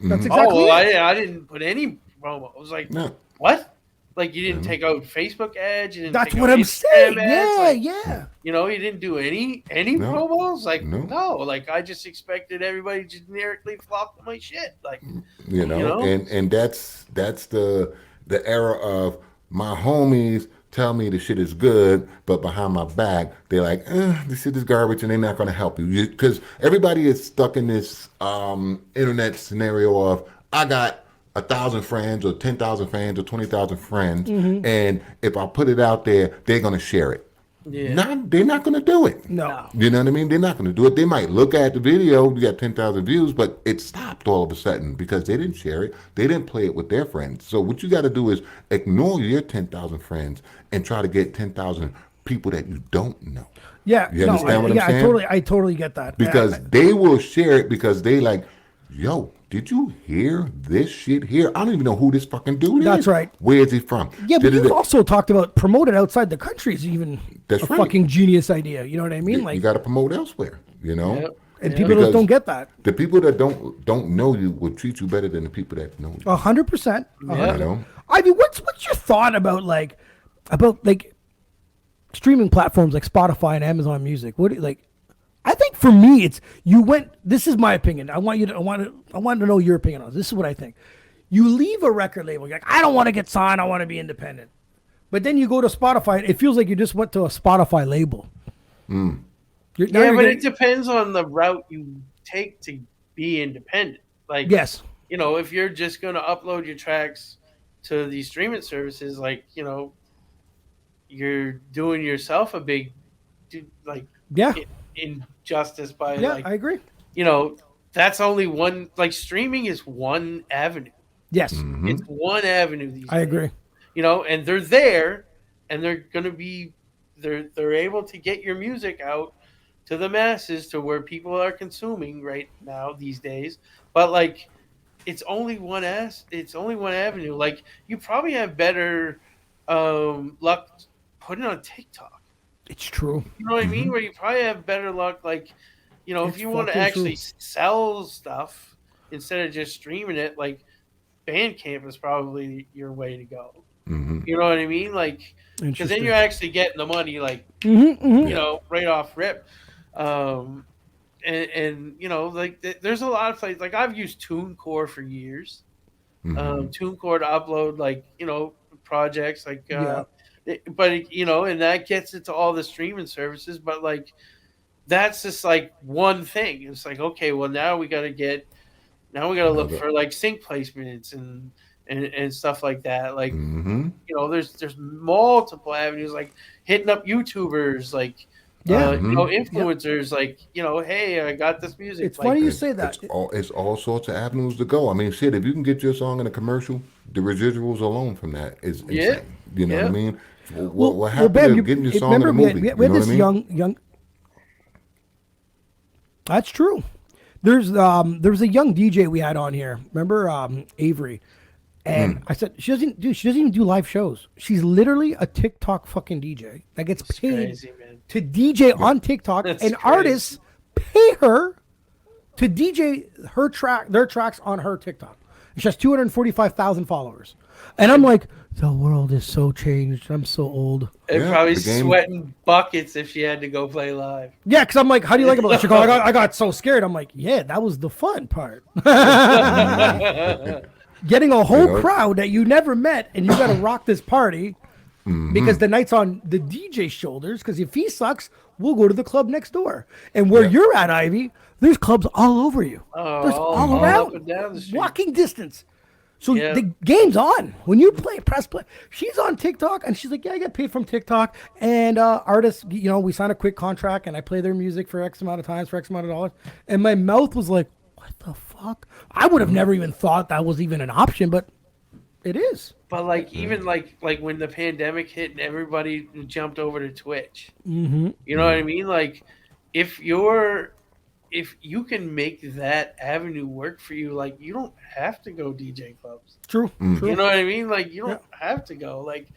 That's exactly it. I didn't put any promo. I was like, no. What? Like, you didn't take out Facebook ads? You didn't That's take what out I'm Instagram saying. ads? Yeah, like, yeah. You know, you didn't do any promos? Like, no. Like, I just expected everybody to generically flock to my shit. Like, you know? And that's the era of my homies tell me the shit is good, but behind my back, they're like, this shit is garbage and they're not going to help you. Because everybody is stuck in this internet scenario of, I got 1,000 friends or 10,000 friends or 20,000 friends, and if I put it out there, they're going to share it. Yeah. They're not going to do it. No. You know what I mean? They're not going to do it. They might look at the video, you got 10,000 views, but it stopped all of a sudden because they didn't share it. They didn't play it with their friends. So what you got to do is ignore your 10,000 friends and try to get 10,000 people that you don't know. Yeah. You understand what I'm saying? I totally get that. Because they will share it because they like, yo, did you hear this shit here? I don't even know who this fucking dude is. That's right. Where is he from? Yeah, but you've also talked about promoted outside the country is even fucking genius idea. You know what I mean? You got to promote elsewhere, you know? Yep. And people just don't get that. The people that don't know you will treat you better than the people that know you. 100%. You know? Ivy, what's your thought about streaming platforms like Spotify and Amazon Music? I think for me, this is my opinion. I want to know your opinion on this. This is what I think. You leave a record label, you're like, I don't want to get signed, I want to be independent. But then you go to Spotify, it feels like you just went to a Spotify label. It depends on the route you take to be independent. Like, yes. You know, if you're just going to upload your tracks to these streaming services, like, you know, you're doing yourself a big, injustice by I agree. You know, that's only one, like, streaming is one avenue. Yes. It's one avenue these days. I agree. You know, and they're there and they're going to be they're able to get your music out to the masses, to where people are consuming right now these days. But like, it's only one avenue. Like, you probably have better luck putting it on TikTok. It's true. You know what I mean? Where you probably have better luck, like, you know, if you want to actually sell stuff instead of just streaming it, like, Bandcamp is probably your way to go. You know what I mean? Like, because then you're actually getting the money, like, you know, right off rip. And you know, like, there's a lot of places. Like, I've used TuneCore for years. TuneCore to upload, like, you know, projects, like, but, you know, and that gets it to all the streaming services. But, like, that's just like one thing. It's like, okay, well, now we got to look for, like, sync placements and stuff like that. Like, you know, there's multiple avenues, like hitting up YouTubers, like, you know, influencers, like, you know, hey, I got this music. It's funny you say that. It's all sorts of avenues to go. I mean, shit, if you can get your song in a commercial, the residuals alone from that is insane. You know what I mean? What happened to getting your song in a movie? We had this young. That's true. There was a young DJ we had on here. Remember Avery? And I said, she doesn't even do live shows. She's literally a TikTok fucking DJ that gets paid crazy, man. to DJ on TikTok, That's and crazy. artists pay her to DJ their tracks on her TikTok. She has 245,000 followers. And I'm like, the world is so changed. I'm so old. And Yeah, probably the game- sweating buckets if she had to go play live. Yeah, because I'm like, how do you like it? She goes, I got so scared. I'm like, yeah, that was the fun part. Getting a whole crowd that you never met, and you got to rock this party because the night's on the DJ's shoulders. Because if he sucks, we'll go to the club next door. And where you're at, Ivy, there's clubs all over you. There's all up around, and down the street. walking distance. So Yeah. the game's on. When you press play. She's on TikTok, and she's like, yeah, I get paid from TikTok. And artists, we sign a quick contract, and I play their music for X amount of times, for X amount of dollars. And my mouth was like, what the fuck? I would have never even thought that was even an option, but it is. But like even like when the pandemic hit and everybody jumped over to Twitch, you know what I mean? Like if you can make that avenue work for you, like you don't have to go DJ clubs. True. True. You know what I mean? Like you don't have to go. Like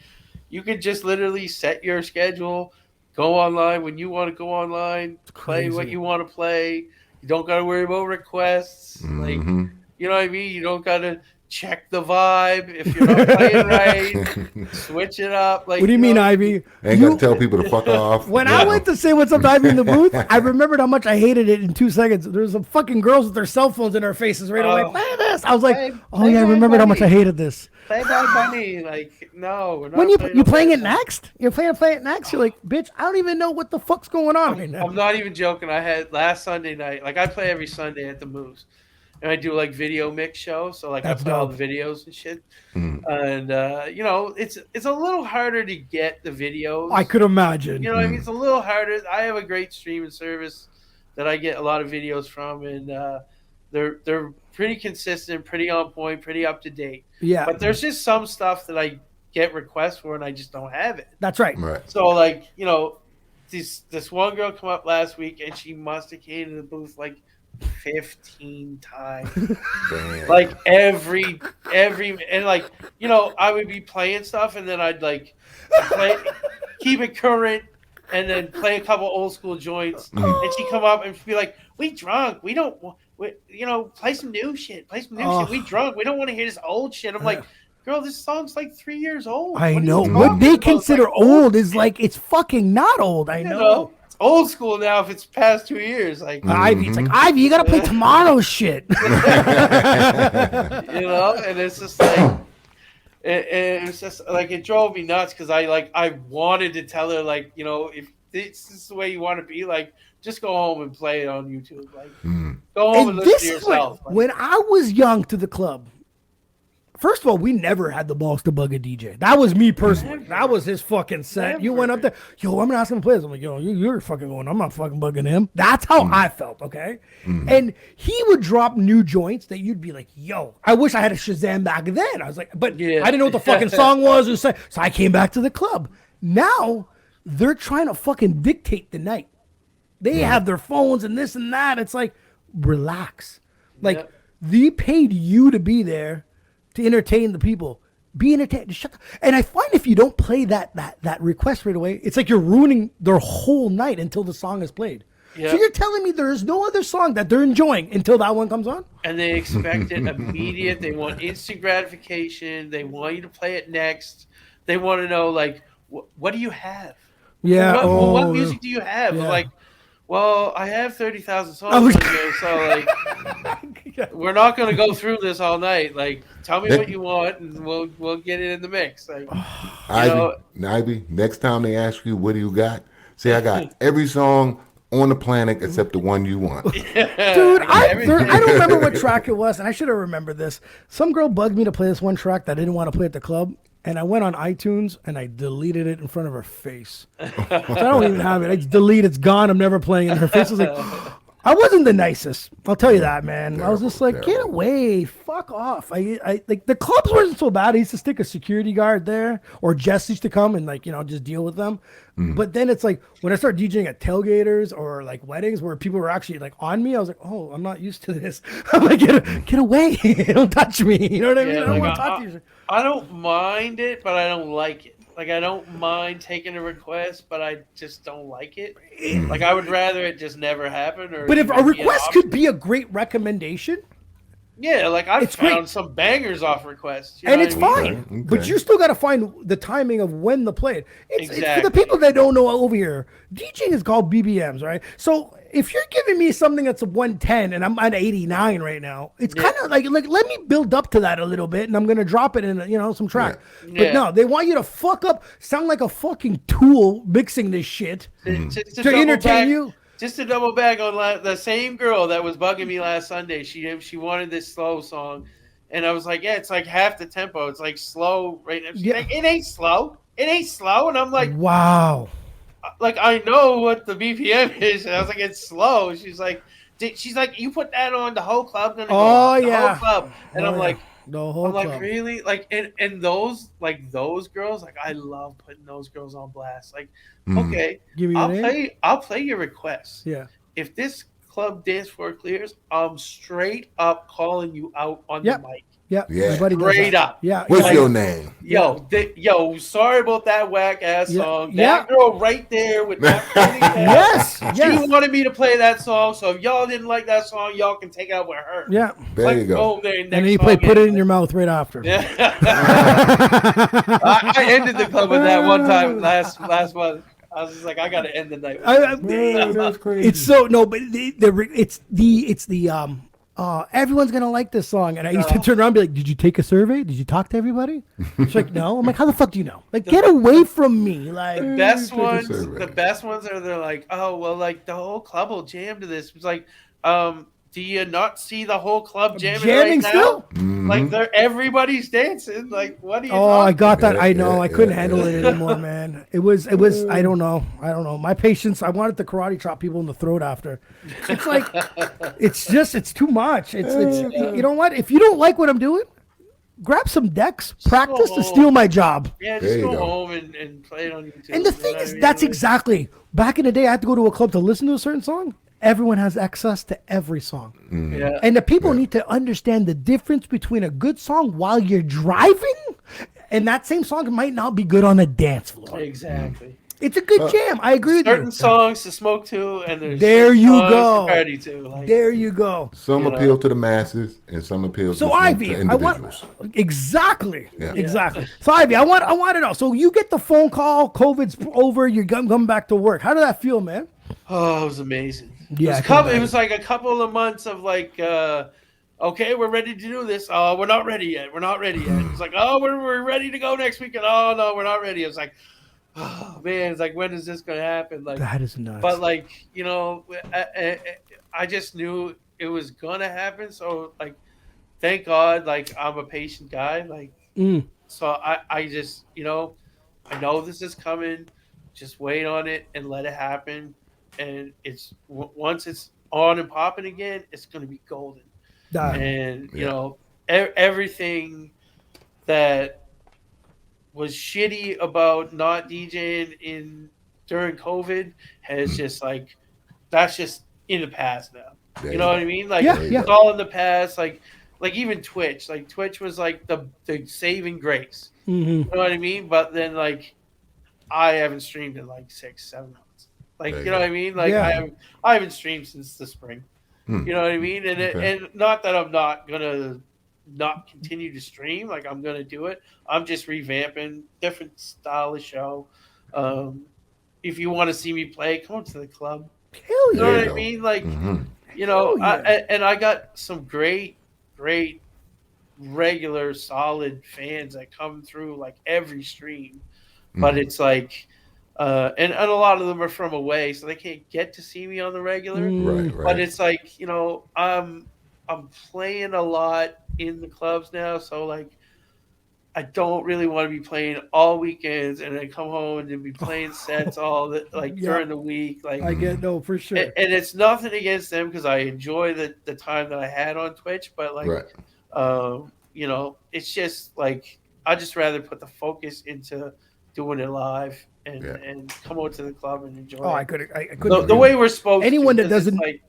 you could just literally set your schedule, go online when you want to go online, play what you want to play. You don't got to worry about requests. Like, you know what I mean? You don't got to check the vibe if you're not playing right. Switch it up. Like, What do you mean, Ivy? Ain't got to tell people to fuck off. When I went to say what's up to Ivy in the booth, I remembered how much I hated it in 2 seconds. There was some fucking girls with their cell phones in their faces right away. Play this. I was like, I remembered how much I hated this. Play Bad Bunny. Like, no. We're not When you playing it that. next? You're playing it next? You're like, bitch, I don't even know what the fuck's going on right now. I'm not even joking. I had last Sunday night. Like, I play every Sunday at the Moose. And I do like video mix shows, so like That's I play all dope. the videos and shit. And it's a little harder to get the videos. I could imagine. You know what I mean? It's a little harder. I have a great streaming service that I get a lot of videos from, and they're pretty consistent, pretty on point, pretty up to date. Yeah. But there's just some stuff that I get requests for, and I just don't have it. That's right. Right. So like this one girl come up last week, and she must have came to the booth like 15 times. Damn. Like every and like I would be playing stuff, and then I'd like keep it current, and then play a couple old school joints, and she'd come up and be like, "We drunk, we don't, play some new shit, shit. We drunk, we don't want to hear this old shit." I'm like, girl, this song's like 3 years old. I What are you know. talking What they about? consider Like, old is like, it's fucking not old. I you know. It's old school now if it's past 2 years. Like, Ivy, it's like, Ivy, you got to play tomorrow's shit. and it's just like it's just like it drove me nuts because I wanted to tell her, like, if this is the way you want to be, like, just go home and play it on YouTube. Like, go home and listen to yourself. When I was young to the club, first of all, we never had the balls to bug a DJ. That was me personally. That was his fucking set. You went up there, yo, I'm gonna ask him to play this. I'm like, yo, you're fucking going. I'm not fucking bugging him. That's how I felt, okay? And he would drop new joints that you'd be like, yo, I wish I had a Shazam back then. I was like, but Yeah. I didn't know what the fucking song was. So I came back to the club. Now they're trying to fucking dictate the night. They have their phones and this and that. It's like, relax. Like, they paid you to be there to entertain the people. Be entertained. Shut the, and I find if you don't play that request right away, it's like you're ruining their whole night until the song is played. Yeah. So you're telling me there is no other song that they're enjoying until that one comes on? And they expect it immediate. They want instant gratification. They want you to play it next. They want to know, like, what do you have? Yeah. What music do you have? Yeah. I'm like, well, I have 30,000 songs Oh, on here, so like, we're not going to go through this all night. Like, tell me what you want, and we'll get it in the mix. Like, Ivy, next time they ask you, what do you got? Say, I got every song on the planet except the one you want. Dude, I don't remember what track it was, and I should have remembered this. Some girl bugged me to play this one track that I didn't want to play at the club, and I went on iTunes and I deleted it in front of her face. So I don't even have it. I just delete. It's gone. I'm never playing it. And her face was like, I wasn't the nicest. I'll tell you that, man. I was just like, get Terrible. away, fuck off. I like the clubs wasn't so bad. I used to stick a security guard there, or Jess used to come and like just deal with them. But then it's like when I started DJing at tailgaters or like weddings where people were actually like on me, I was like, oh, I'm not used to this. I'm like, get away, don't touch me. You know what I mean? Yeah, I don't like, want to talk to you. I don't mind it, but I don't like it. Like, I don't mind taking a request, but I just don't like it. Like, I would rather it just never happen. Or But if a be an request option. could be a great recommendation, Yeah, like I've It's found great. some bangers off requests. You and know it's what I mean? fine. Okay. But you still got to find the timing of when to play it. It's for the Exactly. people that don't know over here. DJing is called BBMs, right? So if you're giving me something that's a 110 and I'm at 89 right now, it's kind of like let me build up to that a little bit, and I'm gonna drop it in some track. But Yeah. no, they want you to fuck up, sound like a fucking tool mixing this shit Just to double entertain back- you. Just to double back on the same girl that was bugging me last Sunday. She wanted this slow song, and I was like, yeah, it's like half the tempo. It's like slow right now. She's Yeah. like, it ain't slow. It ain't slow. And I'm like, Wow. I know what the BPM is. And I was like, it's slow. She's like, you put that on, the whole club gonna go. Oh, The yeah. whole club. And Oh, I'm yeah. like, The whole club. really? Like, and those girls, like, I love putting those girls on blast. Like, okay, Give me your name? I'll play your requests. Yeah. If this club dance floor clears, I'm straight up calling you out on Yep. the mic. Yeah. Yeah. My buddy does Straight that. up. Yeah. What's yeah. your name? Yo, sorry about that whack ass Yeah, song. yeah. That girl right there with that funny ass. Yes. She Yes. wanted me to play that song, so if y'all didn't like that song, y'all can take it out with her. Yeah. There you go. And then you play put it in your mouth right after. Yeah. I ended the club with that one time last month. I was just like, I gotta end the night. With That's crazy. It's so no, but it's the everyone's gonna like this song, and I used to turn around and be like, "Did you take a survey? Did you talk to everybody?" She's like, "No." I'm like, "How the fuck do you know? Like, get away from me!" Like, the best Take a ones, survey. the best ones are they're like, oh well, like the whole club will jam to this. It's like, do you not see the whole club jamming right still. now? Like everybody's dancing. Like, what are you? Oh, I talking got that. Yeah, I know. yeah, I couldn't yeah, handle it anymore, man. It was. I don't know. My patience. I wanted to karate chop people in the throat after. It's like, it's too much. It's you know what? If you don't like what I'm doing, grab some decks, practice to steal my job. Yeah, There just you go go. home and play it on YouTube. And the you thing know what is, I mean? that's Like, exactly. Back in the day, I had to go to a club to listen to a certain song. Everyone has access to every song. Yeah. And the people need to understand the difference between a good song while you're driving, and that same song might not be good on a dance floor. Exactly. It's a good jam. I agree with Certain you. songs to smoke to, and there's There certain you songs go. to party to. Like, There you go. Some You know. appeal to the masses and some appeal So to Ivy, to I want individuals. exactly, Yeah. exactly. So Ivy, I want to know. So you get the phone call, COVID's over, you're coming back to work. How did that feel, man? Oh, it was amazing. Yeah, I it can was, imagine. it was like a couple of months of like, okay, we're ready to do this. Oh, we're not ready yet. We're not ready yet. It's like, oh, we're ready to go next weekend. Oh no, we're not ready. It's like, oh man, it's like, when is this gonna happen? Like, That is nuts. but like, I just knew it was gonna happen. So like, thank God, like I'm a patient guy. Like, so I just, I know this is coming. Just wait on it and let it happen. And once it's on and popping again, it's gonna be golden. And everything that was shitty about not DJing during COVID has just like, that's just in the past now. There You know you what go. I mean? Like, Yeah, yeah. it's all in the past. Like even Twitch. Like Twitch was like the saving grace. You know what I mean? But then like, I haven't streamed in like 6-7 months. Like, There you you know go. what I mean? Like, Yeah. I haven't streamed since the spring. You know what I mean? And Okay. and not that I'm not gonna not continue to stream. Like, I'm gonna do it. I'm just revamping, different style of show. If you want to see me play, come to the club. Hell You yeah. know There what you I go. mean? Like, Hell yeah. and I got some great regular solid fans that come through like every stream. But it's like, and a lot of them are from away, so they can't get to see me on the regular. Right, But right. it's like, I'm playing a lot in the clubs now, so like, I don't really want to be playing all weekends and then come home and then be playing sets all the like Yeah. during the week. Like, I get no for sure. and it's nothing against them because I enjoy the time that I had on Twitch, but like, Right. you know, it's just like I just rather put the focus into doing it live Yeah. and come out to the club and enjoy Oh, I it. couldn't. The way we're supposed Anyone to. that 'Cause it's doesn't like,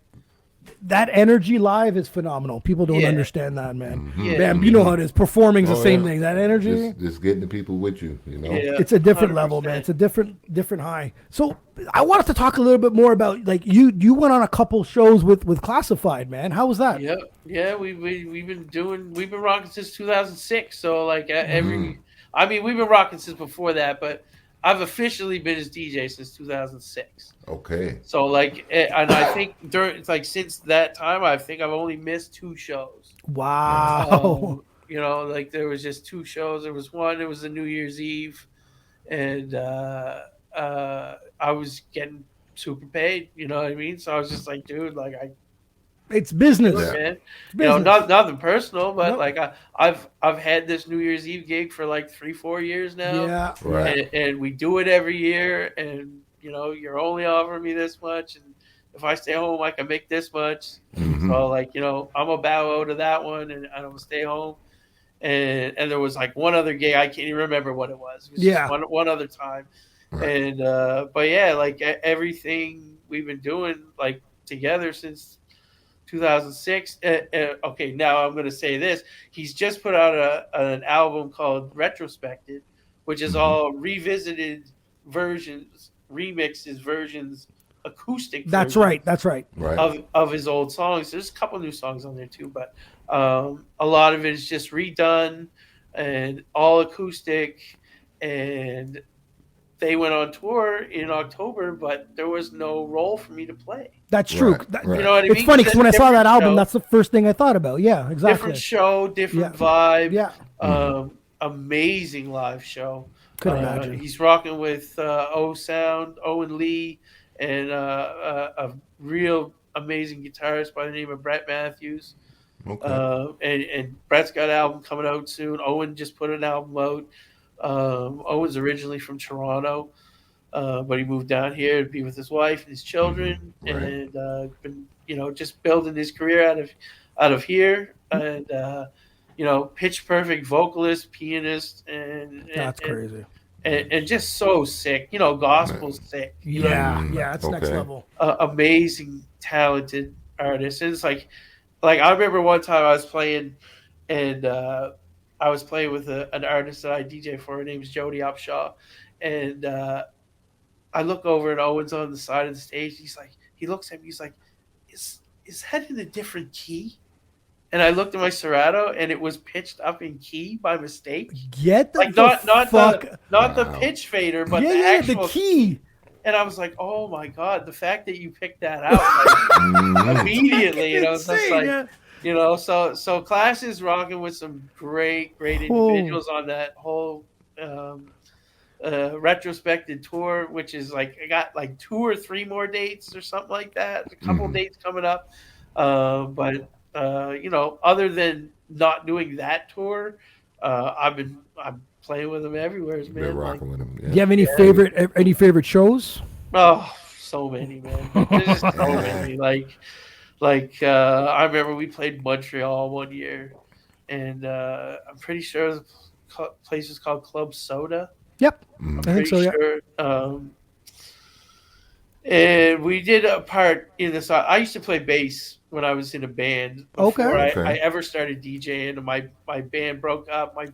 that energy live is phenomenal. People don't Yeah. understand that, man. Yeah. Man, you know how it is. Performing's the Oh, same yeah. thing. That energy. Just getting the people with you, you know. yeah, It's a different level, man. 100%. It's a different high. So I wanted to talk a little bit more about like you went on a couple shows with Classified, man. How was that? Yeah. We've been rocking since 2006. So like I mean, we've been rocking since before that, but I've officially been his DJ since 2006. Okay. So like, and I think during like since that time, I think I've only missed 2 shows. Wow. You know, like there was just 2 shows. There was one. It was a New Year's Eve, and I was getting super paid. You know what I mean? So I was just like, dude, like It's business. do it, Yeah. man. It's You know, business. nothing personal, but Nope. like I've had this New Year's Eve gig for like 3-4 years now. Yeah. Right. And we do it every year, and you know you're only offering me this much, and if I stay home I can make this much. So like, you know, I'm gonna bow out of that one, and I'm gonna stay home. And there was like one other gig, I can't even remember what it was. It was Yeah. just one other time. Right. And but yeah, like everything we've been doing like together since 2006. Okay, now I'm gonna say this: he's just put out an album called Retrospected, which is all revisited versions, remixes, versions, acoustic. That's versions right. That's right. Right. of his old songs. There's a couple new songs on there too, but a lot of it is just redone and all acoustic. And they went on tour in October, but there was no role for me to play. That's true. Right, That- right. You know what I It's mean? funny because when I saw that Different album, show. that's the first thing I thought about. Yeah, exactly. Different show, different Yeah. vibe. Yeah. Amazing live show. Could imagine. He's rocking with O Sound, Owen Lee, and a real amazing guitarist by the name of Brett Matthews. Okay. And Brett's got an album coming out soon. Owen just put an album out. Owen's originally from Toronto, but he moved down here to be with his wife and his children, Right. and been, you know, just building his career out of here. And you know, pitch perfect vocalist, pianist, That's crazy. and just so sick. You know, gospel's sick. You know what I mean? Yeah, it's next Okay. level. Amazing, talented artist. And it's like I remember one time I was playing, and I was playing with an artist that I DJ for. Her name's Jody Upshaw, and I look over and Owen's on the side of the stage. He looks at me. He's like, "Is that in a different key?" And I looked at my Serato, and it was pitched up in key by mistake. Get the Like not fuck. the pitch fader, but the yeah, actual the key. And I was like, "Oh my god, the fact that you picked that out like, immediately!" You know, it's just Insane, like, yeah. you know. So Class is rocking with some great individuals on that whole retrospective tour, which is like I got like 2 or 3 more dates or something like that. A couple dates coming up, but you know, other than not doing that tour, I'm playing with them everywhere, Been man. Like, rocking with him. Do you have any favorite shows? oh, so many, man. There's just so many. Like I remember we played Montreal one year, and I'm pretty sure the place was called Club Soda. Yep, I'm I think pretty so. Yeah. sure. And we did a part in the song. I used to play bass when I was in a band before Okay. I ever started DJing. And my band broke up. My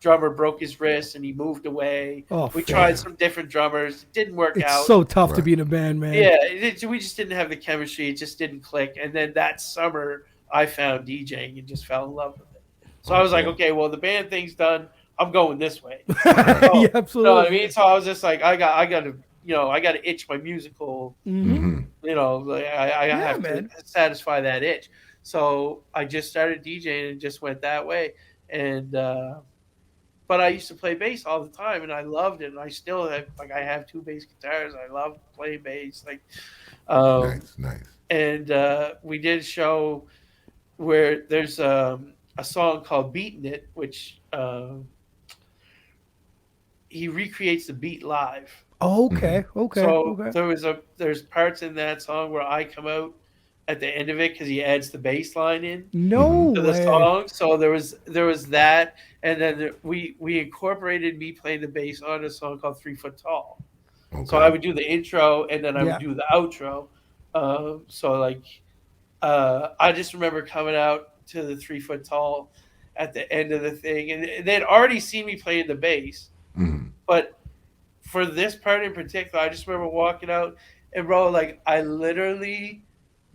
drummer broke his wrist and he moved away. Oh, we fuck. tried some different drummers. It didn't work It's out. so tough to Right. be in a band, man. Yeah, we just didn't have the chemistry. It just didn't click. And then that summer, I found DJing and just fell in love with it. So I was like, okay, well, the band thing's done. I'm going this way. Yeah, absolutely. You know what I mean? So I was just like, I got to, you know, I got to itch my musical. Mhm. You know, like I have man. to satisfy that itch. So I just started DJing and just went that way. And but I used to play bass all the time, and I loved it. And I still have, like, I have 2 bass guitars. I love playing bass. Like, Nice. and we did a show where there's a song called "Beating It," which he recreates the beat live. Oh, okay, okay, So okay. there's parts in that song where I come out at the end of it because he adds the bass line in No to the way. song. So there was that, and then we incorporated me playing the bass on a song called 3 Foot Tall. So I Okay. would do the intro and then I would Yeah. do the outro. So like I just remember coming out to the 3 Foot Tall at the end of the thing, and they'd already seen me playing the bass, but for this part in particular, I just remember walking out and bro, like I literally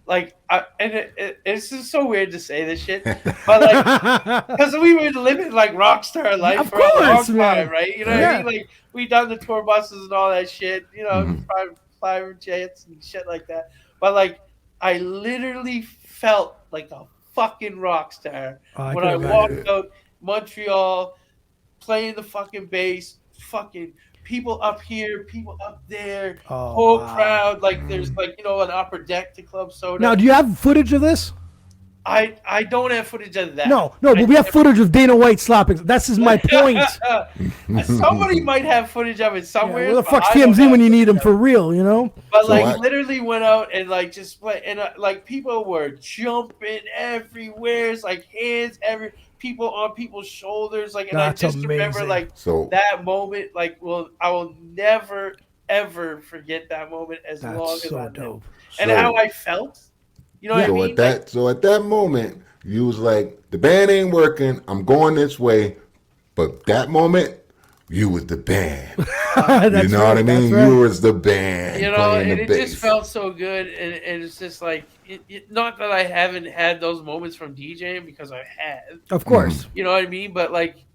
it's just so weird to say this shit, but like because we were living like rock star life Of for a long course, time, man. right? You know what I Yeah. mean? Like we done the tour buses and all that shit, private jets and shit like that. But like I literally felt like a fucking rock star Oh, I when can I walked imagine. out Montreal playing the fucking bass, fucking people up here, people up there, Oh whole wow. crowd. Like there's like an upper deck to Club Now, Soda. do you have footage of this? I don't have footage of that. No, no, but we have footage of Dana White slapping. That's is my point. Somebody might have footage of it Yeah, somewhere, where the but fuck's I don't TMZ have when you need footage him of for it. real? You know? But So I, like literally went out and like just play and like people were jumping everywhere. It's like hands every people on people's shoulders. Like and I That's just remember amazing. like so that moment. Like I will never ever forget that moment as That's long as I so live. dope. And how so I felt. You know what I Yeah. so mean? at Like that moment, you was like, the band ain't working. I'm going this way. But that moment, you was the band. You That's know what I right. That's mean? right. You was the band playing the and it just bass. felt so good, and it's just like not that I haven't had those moments from DJing because I have, Of course. you know what I mean, but like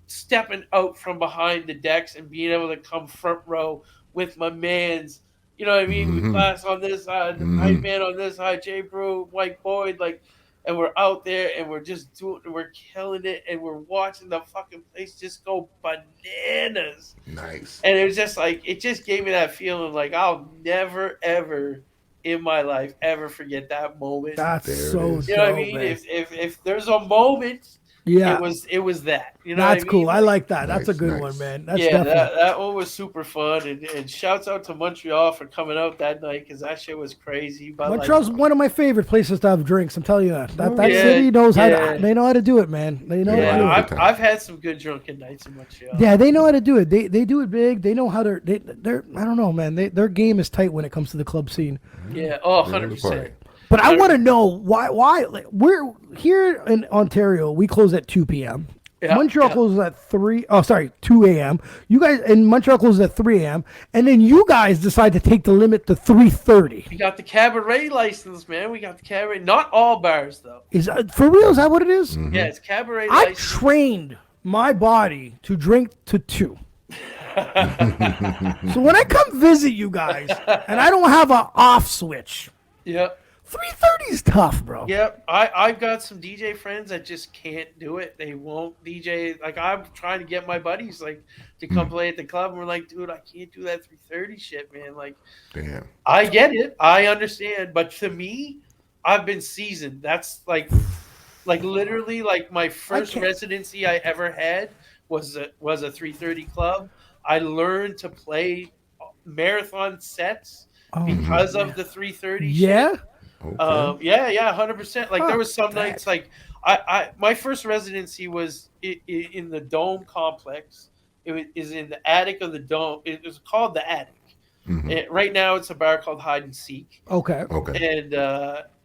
stepping out from behind the decks and being able to come front row with my mans, you know what I mean, with Glass on this side, the pipe man on this side, Jay Brew, White Boyd, like, and we're out there and we're just doing, we're killing it, and we're watching the fucking place just go bananas. Nice. And it was just like it just gave me that feeling like I'll never ever in my life ever forget that moment. That's There it so is. You know what I dope, mean? man. If there's a moment, Yeah. it was that. You know That's what I mean? cool. I like that. That's a Nice, good nice. one, man. That's Yeah, definitely. that one was super fun, and shouts out to Montreal for coming out that night because that shit was crazy. But Montreal's one of my favorite places to have drinks. I'm telling you that. That Yeah, city knows how yeah. to. They know how to do it, man. They know how to Yeah, do yeah, it. good time. I've had some good drunken nights in Montreal. Yeah, they know how to do it. They do it big. They know how to. They're I don't know, man. Their game is tight when it comes to the club scene. Yeah, They know the 100%. party. But I want to know why like, we're here in Ontario. We close at 2 p.m. Yeah, Montreal yeah. closes at 3. Oh, sorry, 2 a.m. You guys in Montreal closes at 3 a.m. And then you guys decide to take the limit to 3:30. We got the cabaret license, man. We got the cabaret. Not all bars though. Is for real? Is that what it is? Yeah, it's cabaret I license. trained my body to drink to 2. So when I come visit you guys and I don't have an off switch, Yep. 3:30 is tough, bro. Yep. I've got some DJ friends that just can't do it. They won't DJ. Like I'm trying to get my buddies like to come play at the club, and we're like, dude, I can't do that 3:30 shit, man. Like Damn. I get it, I understand, but to me, I've been seasoned. That's like literally like my first can't- residency I ever had was a 3:30 club. I learned to play marathon sets because of the 3:30 shit. Yeah. Okay. Yeah, 100%. Like there was some Fuck nights that. like I my first residency was in the Dome complex. Is in the attic of the Dome. It was called the Attic. Right now, it's a bar called Hide and Seek. Okay. Okay.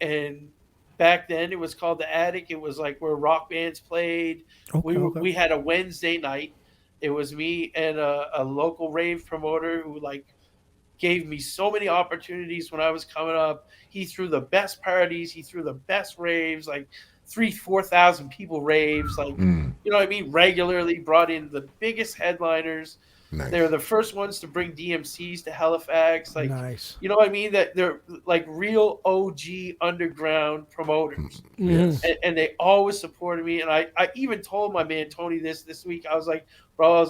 And back then it was called the Attic. It was like where rock bands played. Okay, okay. We had a Wednesday night. It was me and a local rave promoter who like gave me so many opportunities when I was coming up. He threw the best parties. He threw the best raves, like 4,000 people raves. Like, you know what I mean? Regularly brought in the biggest headliners. Nice. They were the first ones to bring DMCs to Halifax. Like, Nice. you know what I mean? That they're like real OG underground promoters. Yes. And they always supported me. And I even told my man Tony this week. I was like, bro,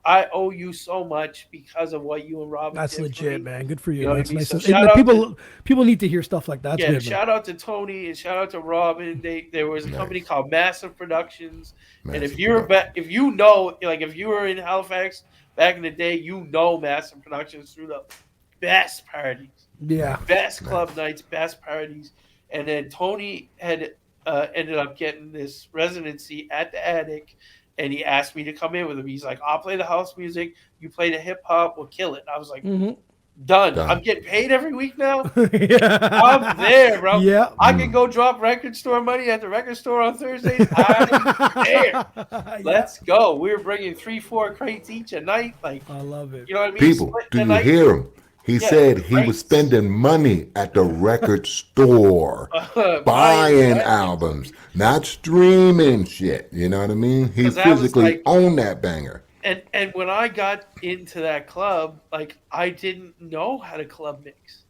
I owe you so much because of what you and Robin That's did for legit, me. man. Good for you. You know what I That's mean? nice. So And shout out to people need to hear stuff like that. That's yeah, good, man. shout out to Tony and shout out to Robin. There was a company Nice. called Massive Productions, and Massive production. if you know, like if you were in Halifax back in the day, you know Massive Productions through the best parties, Yeah. best Nice. club nights, best parties, and then Tony had ended up getting this residency at the Attic, and he asked me to come in with him. He's like, "I'll play the house music, you play the hip hop, we'll kill it." And I was like, Mm-hmm. "Done. I'm Done. getting paid every week now." Yeah. I'm there, bro. Yeah. I can go drop record store money at the record store on Thursdays. I'm there. Let's go. We were bringing 3-4 crates each a night. Like, I love it. you know what I mean? People, Split do the you night. hear him? He Yeah, said he was crates. spending money at the record store, buying records. albums, not streaming shit. You know what I mean? He 'Cause that was physically like- owned that banger. And when I got into that club, like I didn't know how to club mix.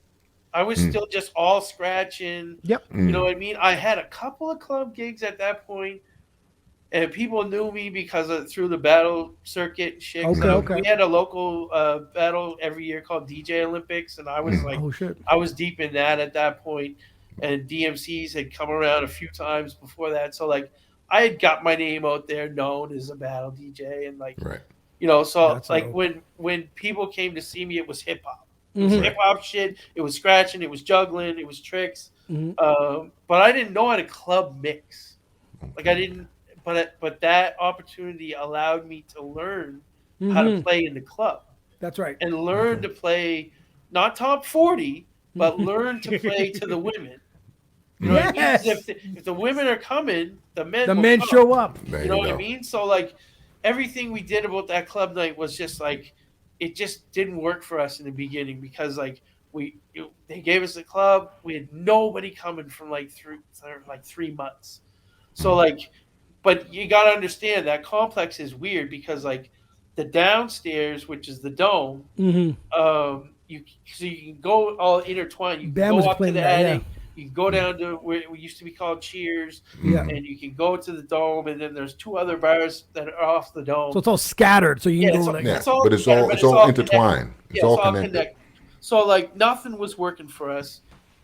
I was still just all scratching. Yep. You know what I mean? I had a couple of club gigs at that point, and people knew me because of through the battle circuit and shit. Okay. We had a local battle every year called DJ Olympics, and I was like, Oh shit. I was deep in that at that point, and DMCs had come around a few times before that. So like, I had got my name out there, known as a battle DJ, and like, Right. you know, so That's like dope. when people came to see me, it was hip hop. It was hip hop shit. It was scratching. It was juggling. It was tricks. But I didn't know how to club mix. Like I didn't. But that opportunity allowed me to learn how to play in the club That's right. and learn to play not top 40, but learn to play to the women. You know what I mean? 'Cause Yes. if the women are coming, the men The will men come. show up. There You know what I go. mean? So like everything we did about that club night was just like it just didn't work for us in the beginning because like they gave us the club, we had nobody coming from like 3 months. So like, but you got to understand that complex is weird because like the downstairs, which is the dome, you can go all intertwined. You Bam can was go up to playing the that, attic. You can go down to where it used to be called Cheers, Yeah. and you can go to the dome, and then there's 2 other bars that are off the dome. So it's all scattered. So you can go like Yeah, It's all but it's together, all but it's all connected. intertwined. It's Yeah, all connected. So like nothing was working for us.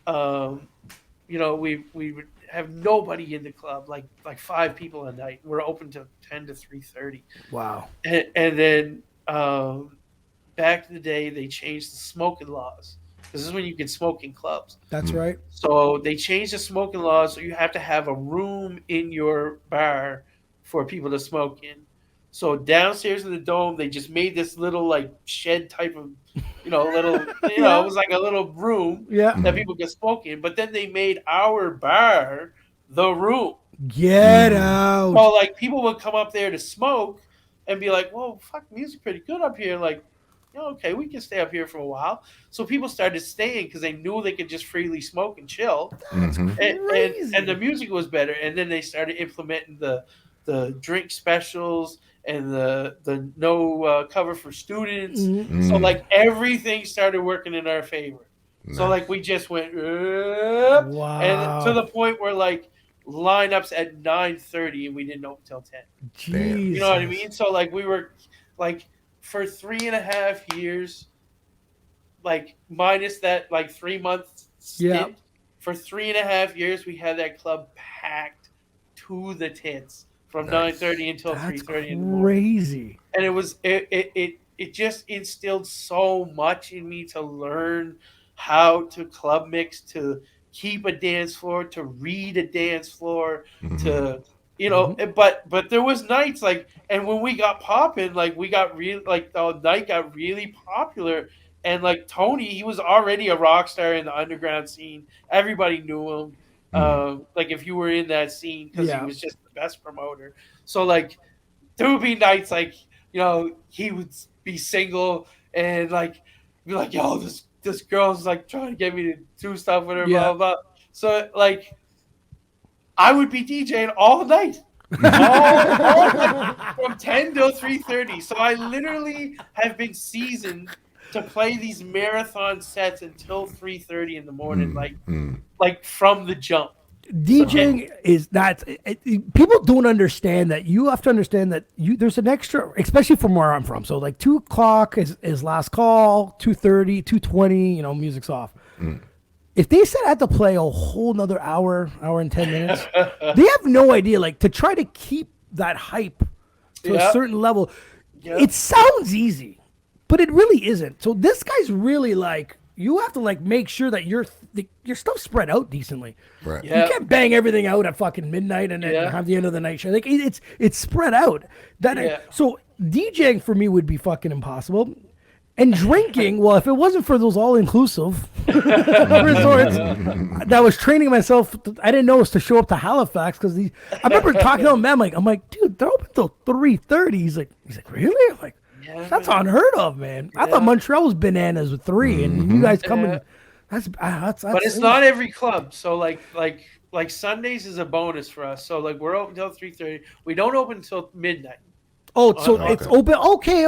You know, we would have nobody in the club, like 5 people a night. We're open to 10 to 3:30. wow. And then back in the day, they changed the smoking laws. This is when you can smoke in clubs. That's right. So they changed the smoking laws, so you have to have a room in your bar for people to smoke in. So downstairs in the dome, they just made this little like shed type of, little, it was like a little room Yeah. that people could smoke in. But then they made our bar the room. Get out. So like people would come up there to smoke and be like, "Whoa, fuck, music pretty good up here." Like, okay, we can stay up here for a while. So people started staying because they knew they could just freely smoke and chill, and the music was better. And then they started implementing the drink specials and the no cover for students. So like everything started working in our favor. So like we just went, Wow. and to the point where like lineups at 9:30 and we didn't open until 10. Jeez. You know what I mean? So like we were like for 3.5 years, like minus that like 3 month stint, for 3.5 years we had that club packed to the tits from 9:30 until 3:30 in the morning. Crazy. And it was it just instilled so much in me to learn how to club mix, to keep a dance floor, to read a dance floor, to but there was nights like, and when we got popping, like we got real, like the night got really popular, and like Tony, he was already a rock star in the underground scene. Everybody knew him. Like if you were in that scene, because he was just the best promoter. So like there would be nights like he would be single and like be like, yo, this girl's like trying to get me to do stuff with her, blah, blah, blah. So like I would be DJing all night. all night from 10 till 3:30. So I literally have been seasoned to play these marathon sets until 3:30 in the morning, like from the jump. DJing is not. People don't understand that. You have to understand that there's an extra, especially from where I'm from. So like 2:00 is last call, 2:30, 2:20. Music's off. If they said I had to play a whole nother hour and 10 minutes, they have no idea. Like, to try to keep that hype to a certain level, it sounds easy, but it really isn't. So this guy's really like, you have to like make sure that your stuff spread out decently. Right. You can't bang everything out at fucking midnight and then have the end of the night show. Like, it's spread out. So DJing for me would be fucking impossible. And drinking, well, if it wasn't for those all-inclusive resorts, that was training myself. I didn't know it was to show up to Halifax because I remember talking to him, man. I'm like, dude, they're open till 3:30. He's like, really? I'm like, that's unheard of, man. I thought Montreal was bananas with 3, and you guys coming. That's but it's not every club. So like Sundays is a bonus for us. So like we're open till 3:30. We don't open until midnight. Oh, so it's open. Okay.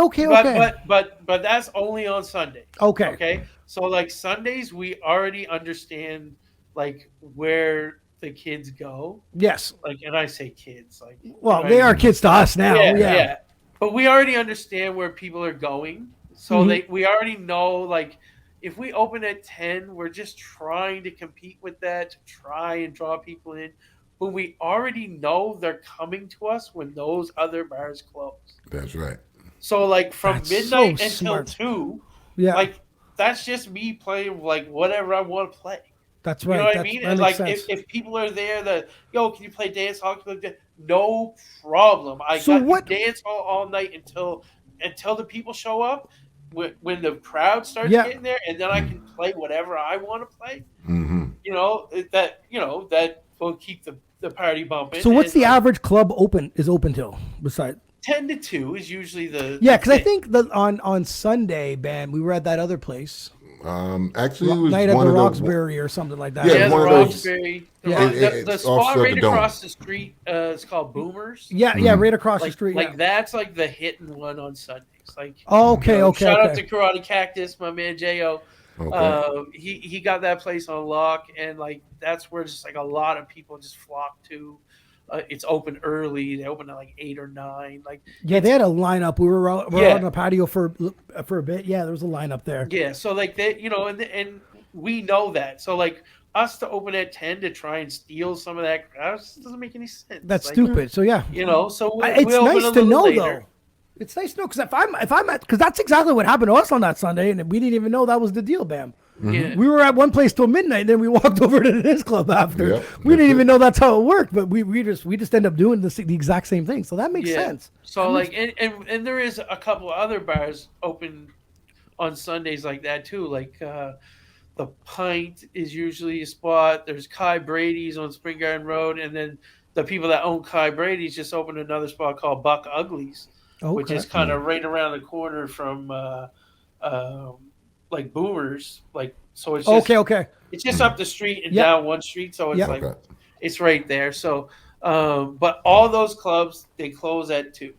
But that's only on Sunday. Okay. So like Sundays, we already understand like where the kids go. Yes. Like, and I say kids, like. Well, they are kids to us now. Yeah. But we already understand where people are going, so we already know like. If we open at 10, we're just trying to compete with that, to try and draw people in. But we already know they're coming to us when those other bars close. That's right. So, like, from midnight until 2, like, that's just me playing, like, whatever I want to play. That's right. You know what I mean? And, like, if people are there that, can you play dance hall? No problem. I got dance hall all night until the people show up. When the crowd starts getting there, and then I can play whatever I want to play. That will keep the party bumping. So what's the average club is open till? Besides 10 to 2 is usually the because I think that on Sunday, we were at that other place. Actually, it was Night at one the of Roxbury or something like that. Yeah, the one of those. Roxbury. The spot offset right the dome. across the street is called Boomers. Yeah, right across the street. Like that's like the hitting one on Sundays. Like shout out to Karate Cactus, my man Jo. He got that place on lock, and like that's where just like a lot of people just flock to. It's open early. They open at like 8 or 9. Like they had a lineup. We were out on the patio for a bit. Yeah, there was a lineup there. Yeah, so like they, and we know that. So like us to open at 10 to try and steal some of that crowd doesn't make any sense. That's stupid. So yeah, so it's nice to know though. It's nice to know because if I'm at, because that's exactly what happened to us on that Sunday, and we didn't even know that was the deal, Bam. Yeah. We were at one place till midnight, and then we walked over to this club after. Yep, we didn't even know that's how it worked, but we just end up doing the exact same thing. So that makes sense. So and there is a couple of other bars open on Sundays like that too. Like the Pint is usually a spot. There's Kai Brady's on Spring Garden Road, and then the people that own Kai Brady's just opened another spot called Buck Uglies, which is kind of right around the corner from like Boomers, like so it's just, it's just up the street and down one street, so it's like it's right there. So but all those clubs, they close at 2.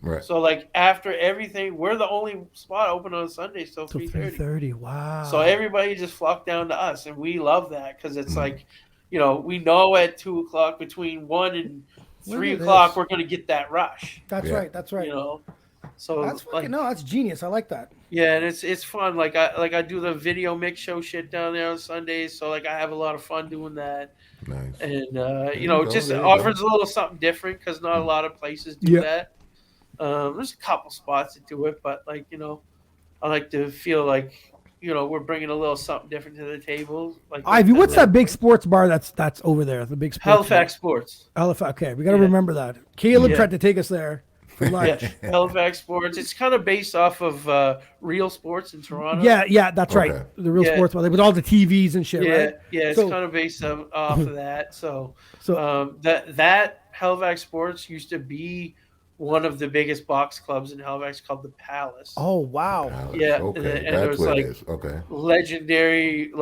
Right. So like after everything, we're the only spot open on Sundays till 3:30. Wow. So everybody just flocked down to us, and we love that because it's like, we know at 2:00 between 1 and 3:00 we're gonna get that rush. That's right. That's right. So that's that's genius. I like that. Yeah, and it's fun. Like I do the video mix show shit down there on Sundays, so like I have a lot of fun doing that. Nice. And just offers a little something different because not a lot of places do that. There's a couple spots that do it, but like I like to feel like we're bringing a little something different to the table. Like Ivy, what's that big sports bar that's over there? The big sports Halifax Sports. Halifax. Okay, we got to remember that. Caleb tried to take us there. Halifax Sports. It's kind of based off of Real Sports in Toronto. Yeah, that's right. The Real Sports bar with all the TVs and shit. Right? Yeah, it's kind of based off of that. So that Halifax Sports used to be one of the biggest box clubs in Halifax called the Palace. Oh wow! Palace. Yeah, okay. and there was like legendary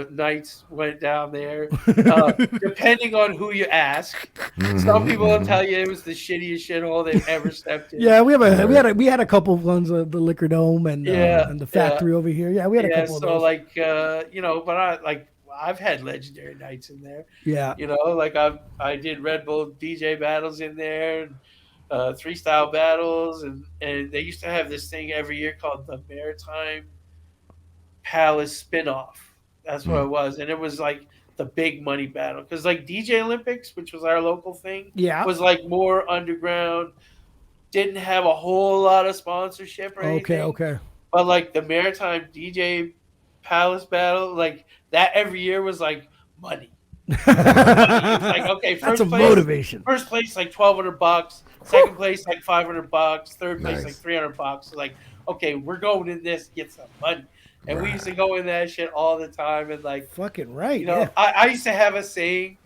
nights went down there. Depending on who you ask, some people will tell you it was the shittiest shithole they've ever stepped in. Yeah, we had a couple of ones the Liquor Dome and the factory over here. Yeah, we had a couple of those. So but I've had legendary nights in there. Yeah. You know, like I did Red Bull DJ battles in there, and three style battles, and they used to have this thing every year called the Maritime Palace spinoff. That's what it was, and it was like the big money battle because like DJ Olympics, which was our local thing, Yeah. was like more underground. Didn't have a whole lot of sponsorship or anything. Okay. But like the Maritime DJ Palace battle, like that every year was like money. It's like okay, That's a motivation. First place like $1,200, second place like $500, third place like $300. So like, okay, we're going in this to get some money. And we used to go in that shit all the time and like fucking right. You know, I used to have a saying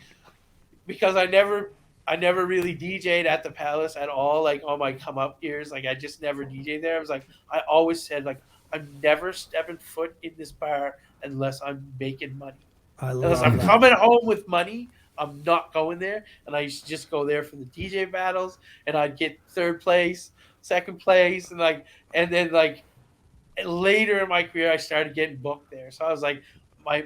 because I never really DJ'd at the Palace at all, like on my come up years. Like I just never DJ'd there. I was like, I always said like I'm never stepping foot in this bar unless I'm making money. Unless I'm coming home with money, I'm not going there. And I used to just go there for the DJ battles, and I'd get third place, second place, and then later in my career, I started getting booked there. So I was like, my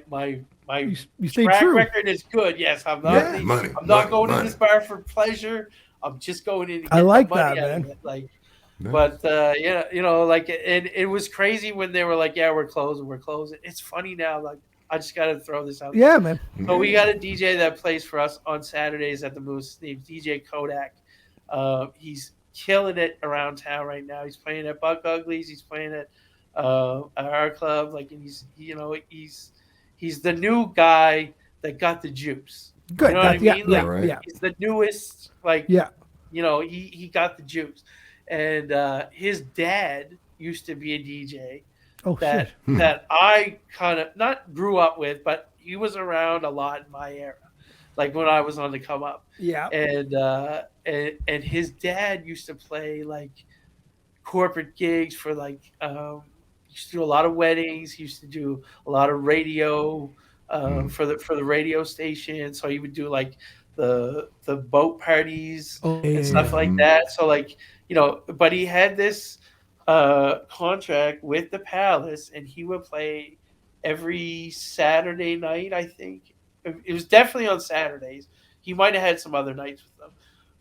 track record is good. Yes, I'm not going to this bar for pleasure. I'm just going in to get like the money that, out man. of it. Like, but yeah, you know, like it was crazy when they were like, yeah, we're closing. It's funny now, like. I just got to throw this out. Yeah, man. So we got a DJ that plays for us on Saturdays at the Moose. His name's DJ Kodak. He's killing it around town right now. He's playing at Buck Uglies. He's playing at our club. Like, and he's the new guy that got the juice. Good. You know what I mean? Yeah, like, yeah. He's the newest. Like, yeah. You know, he got the juice, and his dad used to be a DJ. That I kind of not grew up with, but he was around a lot in my era, like when I was on the come up. Yeah. And his dad used to play like corporate gigs for like he used to do a lot of weddings. He used to do a lot of radio for the radio station. So he would do like the boat parties and stuff like that. So like, you know, but he had this contract with the Palace, and he would play every Saturday night. I think it was definitely on Saturdays. He might have had some other nights with them,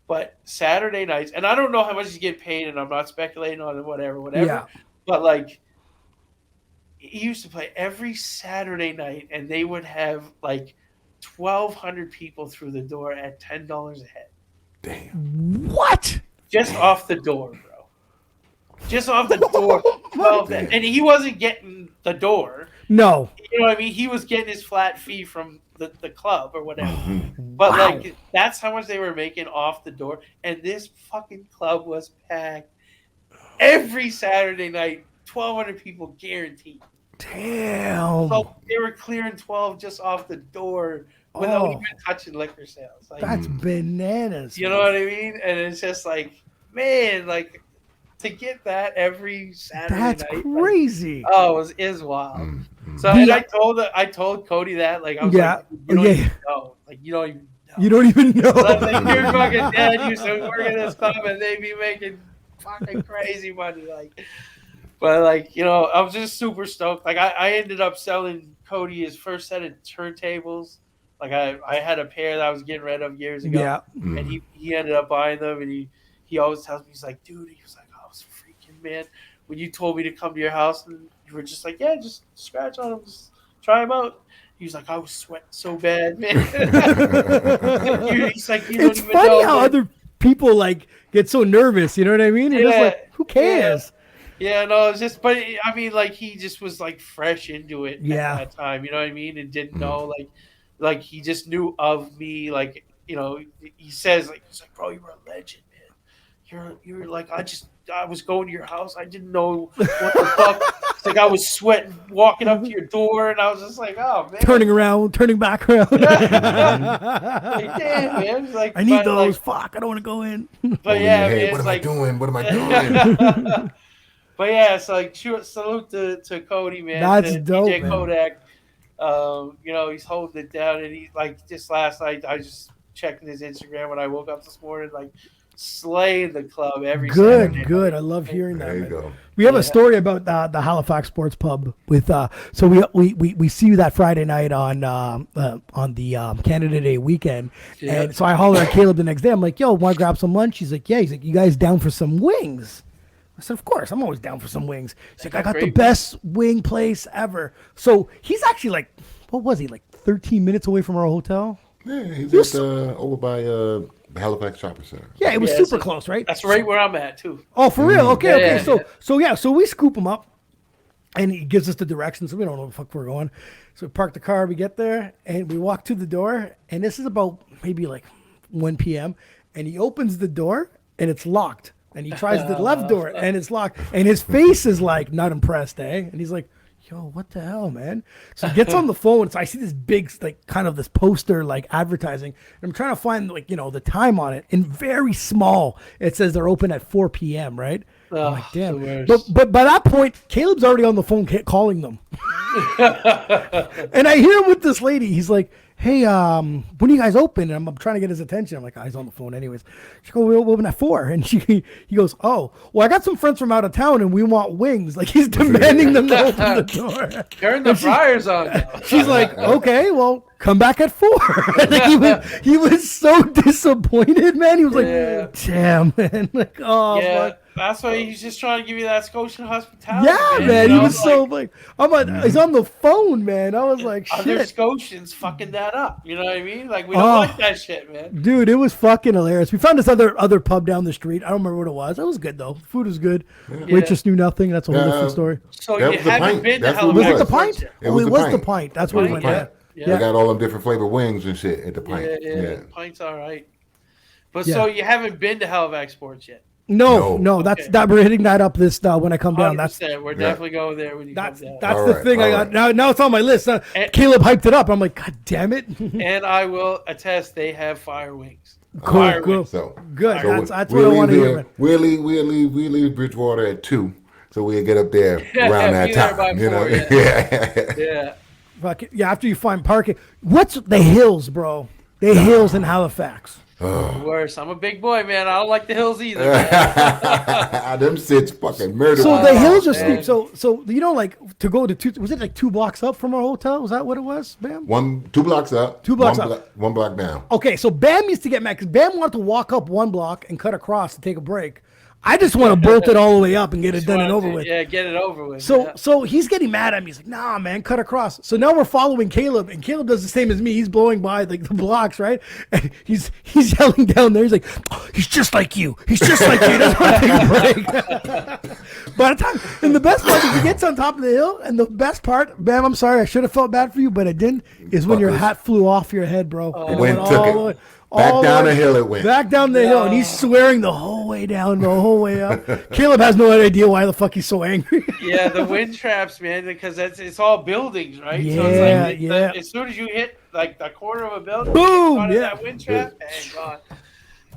but Saturday nights. And I don't know how much he's getting paid, and I'm not speculating on it. Whatever. Yeah. But like, he used to play every Saturday night, and they would have like 1,200 people through the door at $10 a head. Damn. What? Just off the door, bro. Just off the door. And he wasn't getting the door. No. You know what I mean? He was getting his flat fee from the club or whatever. But like, that's how much they were making off the door. And this fucking club was packed every Saturday night. 1,200 people guaranteed. Damn. So they were clearing 12 just off the door without even touching liquor sales. Like, that's bananas. You know what I mean? And it's just like, man, like, to get that every Saturday night. That's crazy. Like, oh, it is wild. So and I told Cody that, like, I was like, you don't even know. Like, you don't even know. You don't even know. Like, your fucking dad used to work at this club and they be making fucking crazy money. Like, but like, you know, I was just super stoked. Like I ended up selling Cody his first set of turntables. Like I had a pair that I was getting rid of years ago. Yeah. And he ended up buying them, and he always tells me, he's like, dude, he was like, I was freaking, man, when you told me to come to your house and you were just like, yeah, just scratch on them, just try them out. He was like, I was sweating so bad, man. He's like, you don't it's even funny know, how man. other people like get so nervous. You know what I mean? You're just like, who cares? Yeah, no, it's just, but I mean, like, he just was like fresh into it Yeah. at that time, you know what I mean? And didn't know, like he just knew of me, like, you know, he says, like, he's like, bro, you're a legend, man. You're like, I was going to your house. I didn't know what the fuck. It's like I was sweating walking up to your door, and I was just like, oh, man. Turning around, turning back around. Like, damn, man. It's like, I need those. like, fuck, I don't want to go in. But yeah, hey, man, what it's am like, I doing? What am I doing? But yeah, it's like salute to Cody, man. That's to dope, DJ man. Kodak. You know, he's holding it down, and he like just last night I just checked his Instagram when I woke up this morning, like slay the club every Good, Saturday. good. I love hearing that. There you man. go. We have a story about the Halifax Sports Pub with so we see you that Friday night on the Canada Day weekend, and so I holler at Caleb the next day. I'm like, "Yo, want to grab some lunch?" He's like, "Yeah." He's like, "You guys down for some wings?" I said, "Of course, I'm always down for some wings." He's like, "I got the best wing place ever." So he's actually like, what was he like, 13 minutes away from our hotel? Yeah, he's over by the Halifax Shopping Center. Yeah, it was super close, right? That's right where I'm at too. Oh, for real? Okay, Yeah, okay. yeah. So we scoop him up, and he gives us the directions. So we don't know where the fuck we're going. So we park the car, we get there, and we walk to the door. And this is about maybe like 1 p.m. And he opens the door, and it's locked. And he tries the left door, and it's locked. And his face is like not impressed, eh? And he's like, "Yo, what the hell, man?" So he gets on the phone. So I see this big, like, kind of this poster, like, advertising. And I'm trying to find, like, the time on it. And very small, it says they're open at 4 p.m., right? I'm like, damn. But by that point, Caleb's already on the phone calling them. And I hear him with this lady. He's like, "Hey, when are you guys open?" And I'm trying to get his attention. I'm like, "Oh, he's on the phone anyways." She goes, "We'll open at 4." And he goes, "Oh, well, I got some friends from out of town and we want wings." Like, he's demanding them to open the door. Turn the fryers on. She's like, "Okay, well, come back at 4." Like, he was so disappointed, man. He was like, "Damn, man." Like, oh, Yeah, fuck. that's why he's just trying to give you that Scotian hospitality. Yeah, man. He was so like, he's on the phone, man. I was like, other shit. Scotians fucking that up. You know what I mean? Like, we don't like that shit, man. Dude, it was fucking hilarious. We found this other pub down the street. I don't remember what it was. It was good though. Food was good. Waitress knew nothing. That's a whole different story. So That you was the haven't pint. been to That's what Was Halifax? it the pint? It was the the pint. pint. That's where we Pint, went. yeah. Yeah. They got all them different flavored wings and shit at the pint. Yeah. Pint's all right. But Yeah. so you haven't been to Halifax Sports yet? No. That's Okay. that. We're hitting that up this when I come down. 100%. We're definitely going there when you come down. That's All the right, thing I all got. right. Now it's on my list. Caleb hyped it up. I'm like, God damn it. And I will attest they have fire wings. Cool, Fire cool. wings. So Good. so That's what I want to hear. Man. We'll leave Bridgewater at 2, so we'll get up there around that Be there by time. You know, 4, yeah. Yeah. Fuck it. Yeah, after you find parking. What's the hills, bro? The hills in Halifax. Worse. I'm a big boy, man. I don't like the hills either. Them shits fucking murder. So the hills are man. steep. So like to go to was it like 2 blocks up from our hotel? Was that what it was, Bam? 2 blocks up. 2 blocks up. 1 block down. Okay, so Bam used to get mad because Bam wanted to walk up 1 block and cut across to take a break. I just want to bolt it all the way up and get it done and over with. Yeah, get it over with. So he's getting mad at me. He's like, "Nah, man, cut across." So now we're following Caleb, and Caleb does the same as me. He's blowing by like the blocks, right? And he's yelling down there. He's like, "Oh, he's just like you. He's just like you. He doesn't want to take a break." By the time, and the best part is he gets on top of the hill, and the best part, Bam, I'm sorry, I should have felt bad for you, but I didn't. Is when your hat flew off your head, bro. And Went all took the it. way- Back all down the the hill it went. Back down the hill, and he's swearing the whole way down, the whole way up. Caleb has no idea why the fuck he's so angry. Yeah, the wind traps, man, because it's all buildings, right? Yeah, So it's like yeah. as soon as you hit like the corner of a building, Boom, you get caught in yeah. that wind trap, and gone.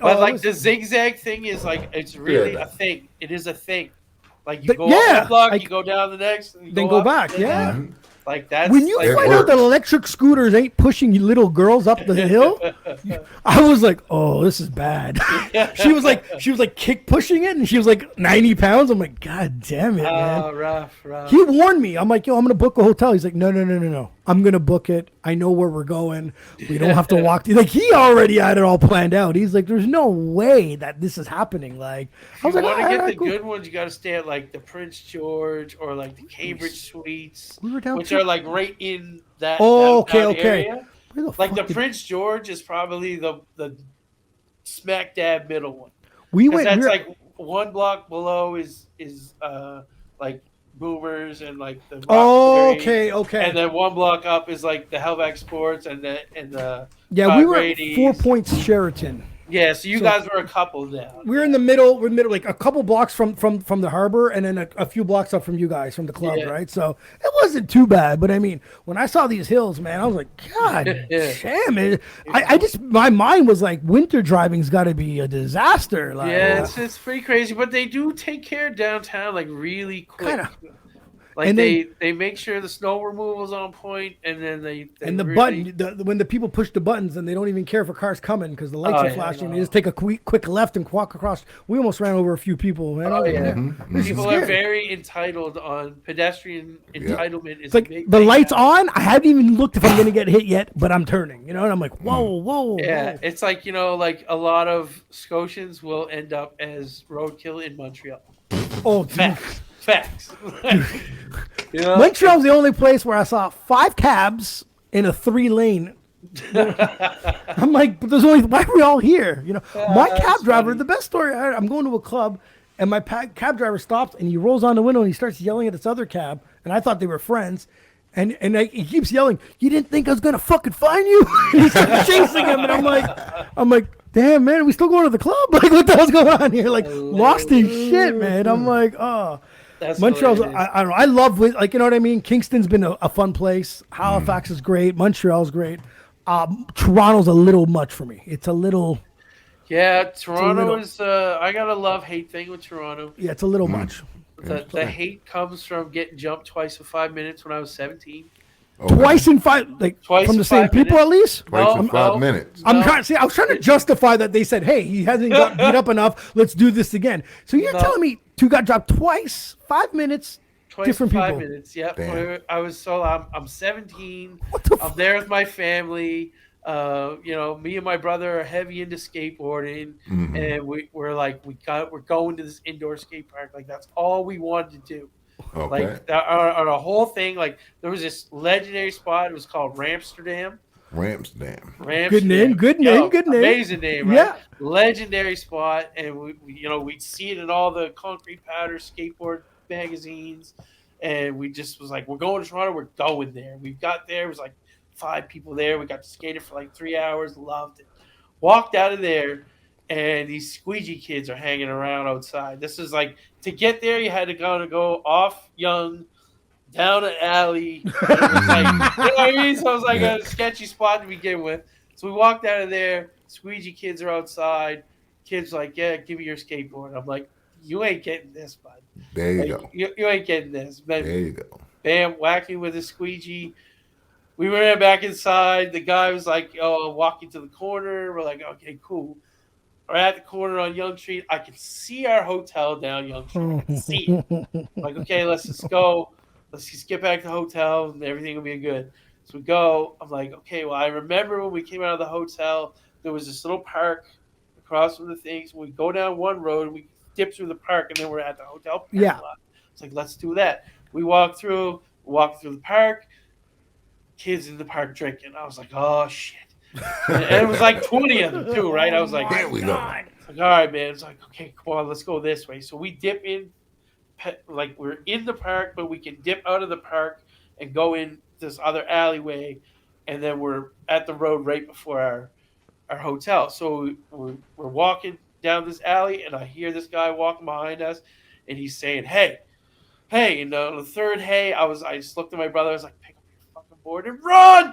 But Oh, like it the was- zigzag thing is like it's really Yeah. a thing. It is a thing. Like you go Yeah, up one block, like- you go down the next, and you Then go up, back, and yeah. then- Like that's When you like, find out that electric scooters ain't pushing you little girls up the hill, I was like, "Oh, this is bad." She was like kick pushing it, and she was like 90 pounds. I'm like, "God damn it, man!" rough. He warned me. I'm like, "Yo, I'm gonna book a hotel." He's like, No. I'm gonna book it. I know where we're going. We don't have to walk. Like he already had it all planned out. He's like, "There's no way that this is happening." Like I was You like, want to "All get right, the cool." good ones, you got to stay at like the Prince George or like the Cambridge Suites, We were down which to- are like right in that. Oh, downtown okay. area. Where the Like fuck the did- Prince George is probably the smack dab middle one. we 'Cause went. that's we were- like 1 block below is like Boomers and like the Oh, Roxbury. okay. And then 1 block up is like the Halifax Sports and the Yeah, we were at Brady's. 4 Points Sheraton. Yeah, so you guys were a couple down. We're in the middle. We're middle, like a couple blocks from the harbor, and then a few blocks up from you guys, from the club, Yeah. right? So it wasn't too bad. But I mean, when I saw these hills, man, I was like, God damn it! I just my mind was like, winter driving's got to be a disaster. Like, Yeah, it's pretty crazy, but they do take care of downtown like really quick. Kinda. Like And they make sure the snow removal's on point, and then they And the really, button, when the people push the buttons and they don't even care if a car's coming because the lights Oh, are yeah, flashing, no. they just take a quick left and walk across. We almost ran over a few people, man. Oh yeah, This is people are scary. very entitled on pedestrian entitlement. Is It's like a big the thing lights now. on. I haven't even looked if I'm gonna get hit yet, but I'm turning. And I'm like, whoa. Yeah, it's like like a lot of Scotians will end up as roadkill in Montreal. Oh, dude. Facts. Montreal's the only place where I saw 5 cabs in a 3-lane. I'm like, but there's only, why are we all here? My cab driver, funny. the best story I heard, I'm going to a club and my cab driver stops and he rolls on the window and he starts yelling at this other cab. And I thought they were friends. And he keeps yelling, "You didn't think I was going to fucking find you?" And he starts chasing him. And I'm like, damn, man, are we still going to the club? Like, what the hell's going on here? Like, lost his shit, man. I'm like, oh. That's Montreal's, hilarious. I don't know. I love, like, you know what I mean? Kingston's been a fun place. Halifax is great. Montreal's great. Toronto's a little much for me. It's a little, Yeah, Toronto little- is. I got a love-hate thing with Toronto. yeah, it's a little much. The hate comes from getting jumped twice in 5 minutes when I was 17. Okay. Twice in 5, like, Twice from in the same 5 people minutes. at least? Twice in No, 5 no. minutes. I'm No. trying to see. I was trying to justify that they said, "Hey, he hasn't got beat up enough. Let's do this again." So you're No. telling me 2 got dropped twice, 5 minutes, Twice different in 5 people. minutes. Yep. Damn. I'm 17. What the I'm fuck? there with my family. Me and my brother are heavy into skateboarding, and we're going to this indoor skate park. Like that's all we wanted to do. Okay. Like our whole thing. Like there was this legendary spot. It was called Ramsterdam. Ramsdam. Good name, good name, good name. Amazing name, right? Yeah. Legendary spot, and we'd see it in all the concrete powder skateboard magazines, and we just was like, we're going to Toronto, we're going there. We got there, it was like 5 people there. We got to skate it for like 3 hours, loved it. Walked out of there, and these squeegee kids are hanging around outside. This is like, to get there, you had to go off Young, down an alley. It was like, you know what I mean? So it was like a sketchy spot to begin with. So we walked out of there. Squeegee kids are outside. Kids like, yeah, give me your skateboard. I'm like, you ain't getting this, bud. There you Like, go. you ain't getting this. But There you go. bam, whacking with a squeegee. We ran back inside. The guy was like, oh, walking to the corner. We're like, okay, cool. We're at the corner on Yonge Street. I can see our hotel down Yonge Street. I can see it. Like, okay, let's just go. Let's just get back to the hotel and everything will be good. So we go. I'm like, okay, well, I remember when we came out of the hotel, there was this little park across from the things. We go down one road and we dip through the park, and then we're at the hotel parking Yeah. lot. It's like, let's do that. We walk through the park. Kids in the park drinking. I was like, oh shit. And it was like 20 of them too, right? I was like, There we go. it's like, all right, man. It's like, okay, come on, let's go this way. So we dip in, like we're in the park, but we can dip out of the park and go in this other alleyway, and then we're at the road right before our hotel. So we're walking down this alley, and I hear this guy walking behind us, and he's saying, hey. And on the third hey, I just looked at my brother. I was like, pick up your fucking board and run.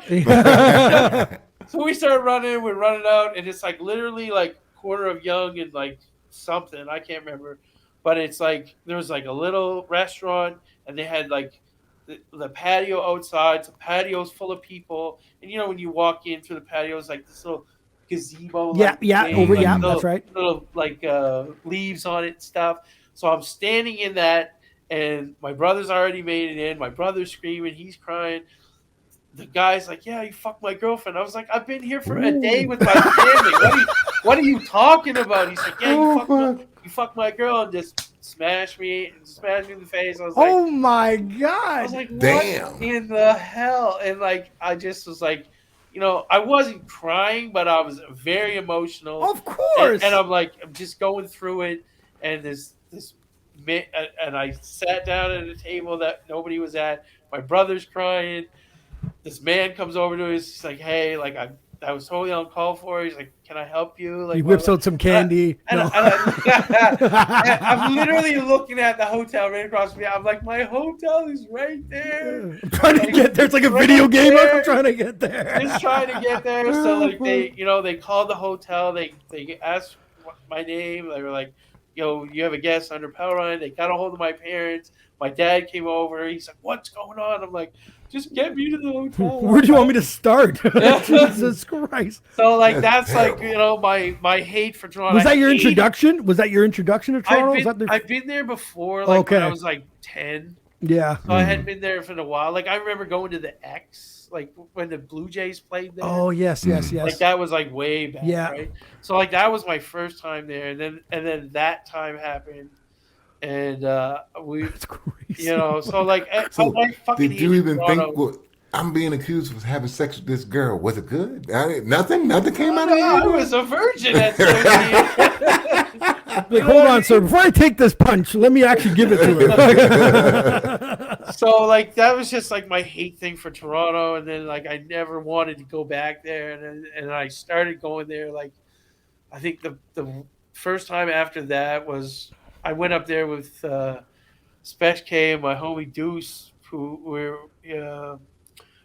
So we started running. We're running out, and it's like literally like corner of Yonge and like something I can't remember, but it's like there was like a little restaurant, and they had like the patio outside. So patios full of people, and when you walk in through the patio, it's like this little gazebo. Yeah, that's right. Little like leaves on it and stuff. So I'm standing in that, and my brother's already made it in. My brother's screaming, he's crying. The guy's like, yeah, you fucked my girlfriend. I was like, I've been here for a day with my family. What are you talking about? He's like, yeah, you fucked my girl, and just smashed me in the face. I was like, Oh my I God. was like, what Damn. in the hell? And like, I just was like, I wasn't crying, but I was very emotional. Of course. And I'm like, I'm just going through it, and and I sat down at a table that nobody was at. My brother's crying. This man comes over to us. He's like, hey, like I was totally uncalled for. He's like, can I help you? Like, He whips out some candy. I'm literally looking at the hotel right across from me. I'm like, my hotel is right there. I'm trying to get there. It's like a Right video game. there. I'm trying to get there. Just trying to get there. So like they called the hotel. They asked my name. They were like, you have a guest under power line. They got a hold of my parents. My dad came over. He's like, what's going on? I'm like, just get me to the hotel. Where do you want me to start? Jesus Christ. So like that's like my hate for Toronto. Was that your introduction? Was that your introduction to Toronto? I've been there before, like when I was like 10. Yeah. So I had been there for a while. Like I remember going to the X, like when the Blue Jays played there. Oh yes. Like that was like way back. Yeah. Right. So like that was my first time there, and then that time happened, and That's crazy. So like So I fucking did you hated even Toronto. think what I'm being accused of having sex with this girl? Was it good? Nothing came out of I it. was a virgin at 13. Like, hold on, sir. Before I take this punch, let me actually give it to her. So like that was just like my hate thing for Toronto, and then like I never wanted to go back there, and I started going there. Like I think the first time after that was I went up there with Spec K and my homie Deuce, who were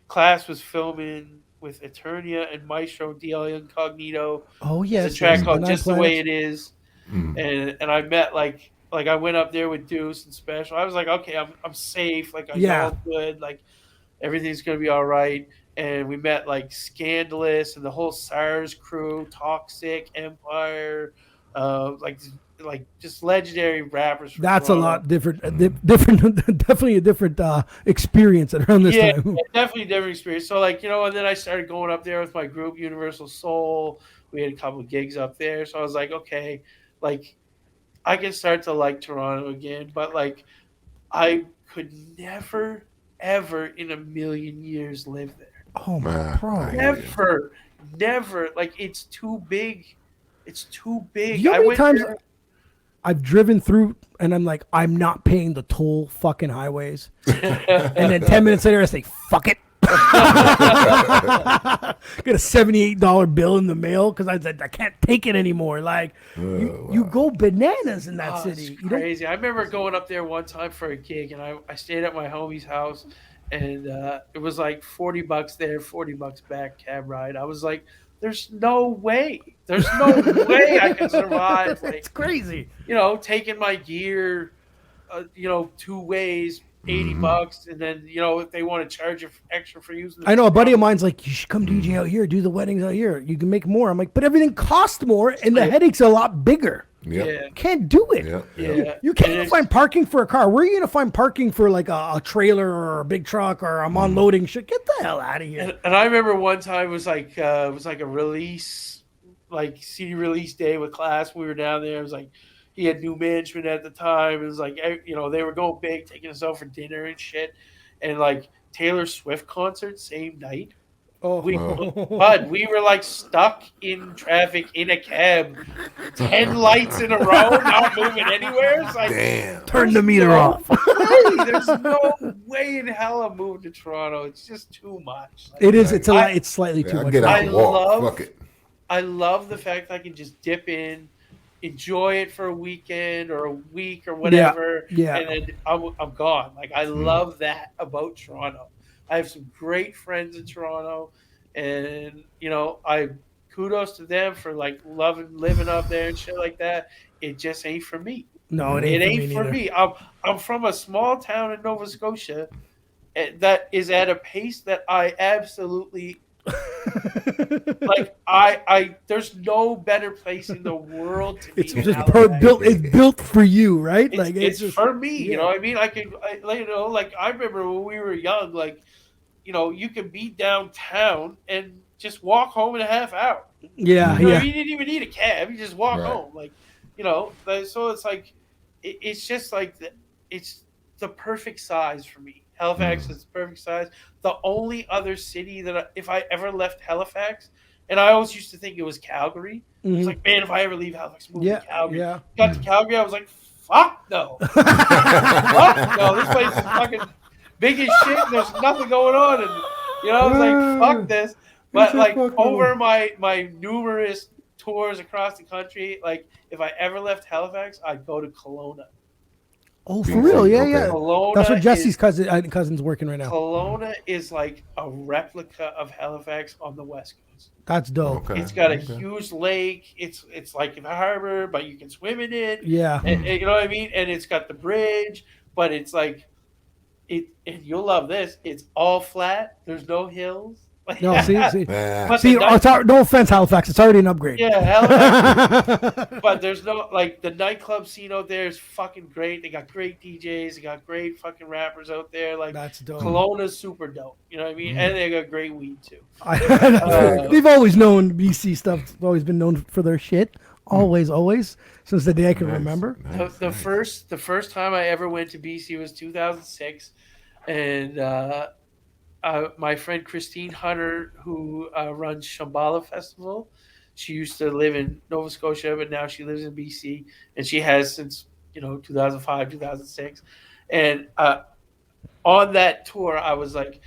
class was filming with Eternia and Maestro DL Incognito. Oh yes. It's a track yes, called Banana Just the Planets. Way It Is. And I met like I went up there with Deuce and Special. I was like, okay, I'm safe. Like I know I'm good. Like everything's gonna be all right. And we met like Scandalous and the whole SARS crew, Toxic, Empire, like just legendary rappers. From That's Toronto. a lot different. Different, definitely a different experience around this Yeah, time. definitely a different experience. So like and then I started going up there with my group, Universal Soul. We had a couple of gigs up there, so I was like, okay, like I can start to like Toronto again, but like I could never, ever in a million years live there. Oh my bro. Never. Like it's too big. It's too big. You know how many times there. I've driven through and I'm like, I'm not paying the toll fucking highways. And then 10 minutes later I say, fuck it. Get a $78 bill in the mail because I said I can't take it anymore. Like you go bananas in that city. It's crazy. I remember going up there one time for a gig, and I stayed at my homie's house, and it was like $40 there, $40 back cab ride. I was like, "There's no way. There's no way I can survive." Like, it's crazy. Taking my gear, two ways. $80, and then if they want to charge you extra for using. I know a buddy of mine's like, you should come DJ out here, do the weddings out here. You can make more. I'm like, but everything costs more, and the headache's a lot bigger. Yep. Yeah. You can't do it. Yep. You can't even find parking for a car. Where are you gonna find parking for like a trailer or a big truck or I'm unloading shit? Get the hell out of here. And I remember one time it was like a release, like CD release day with class. We were down there. It was like. He had new management at the time. It was like, they were going big, taking us out for dinner and shit. And like Taylor Swift concert, same night. Oh, we were like stuck in traffic in a cab, 10 lights in a row, not moving anywhere. It's like, Damn. Turn the meter off. There's no way in hell I'm moving to Toronto. It's just too much. Like, It is. It's it's slightly too I much. get out and walk. Fuck it. I love the fact that I can just dip in, enjoy it for a weekend or a week or whatever, and then I'm gone. Like I love that about Toronto. I have some great friends in Toronto, and I kudos to them for like loving living up there and shit like that. It just ain't for me. No, it ain't for me. I'm from a small town in Nova Scotia that is at a pace that I absolutely like. I there's no better place in the world to be. It's just built. It's built for you, right? It's just, for me. You know what I mean? I remember when we were young, like, you could be downtown and just walk home in a half hour. Yeah, You didn't even need a cab. You just walk home. Like, so it's like, it's just like, it's the perfect size for me. Halifax is the perfect size. The only other city that if I ever left Halifax, and I always used to think it was Calgary. It's like, man, if I ever leave Halifax, move to Calgary. Yeah. Got to Calgary, I was like, fuck no. Fuck no. This place is fucking big as shit. There's nothing going on. And, I was like, fuck this. But, like, over my numerous tours across the country, like, if I ever left Halifax, I'd go to Kelowna. Oh, for BC, real? Yeah, okay. yeah. Kelowna That's where Jesse's is, cousin's working right now. Kelowna is like a replica of Halifax on the west coast. That's dope. Okay. It's got a okay. huge lake. It's like a harbor, but you can swim in it. Yeah. And you know what I mean? And it's got the bridge, but it's like and you'll love this. It's all flat. There's no hills. No, see. Yeah. But See, the night, no offense, Halifax. It's already an upgrade. yeah, Halifax. But there's no like the nightclub scene out there is fucking great. They got great DJs. They got great fucking rappers out there. Like That's dope. Kelowna's super dope. You know what I mean? And they got great weed too. They've always known BC stuff. They've always been known for their shit. Always, since the day I can remember. The first time I ever went to BC was 2006, and my friend Christine Hunter, who runs Shambhala Festival, she used to live in Nova Scotia, but now she lives in BC, and she has since 2005, 2006, and on that tour I was like,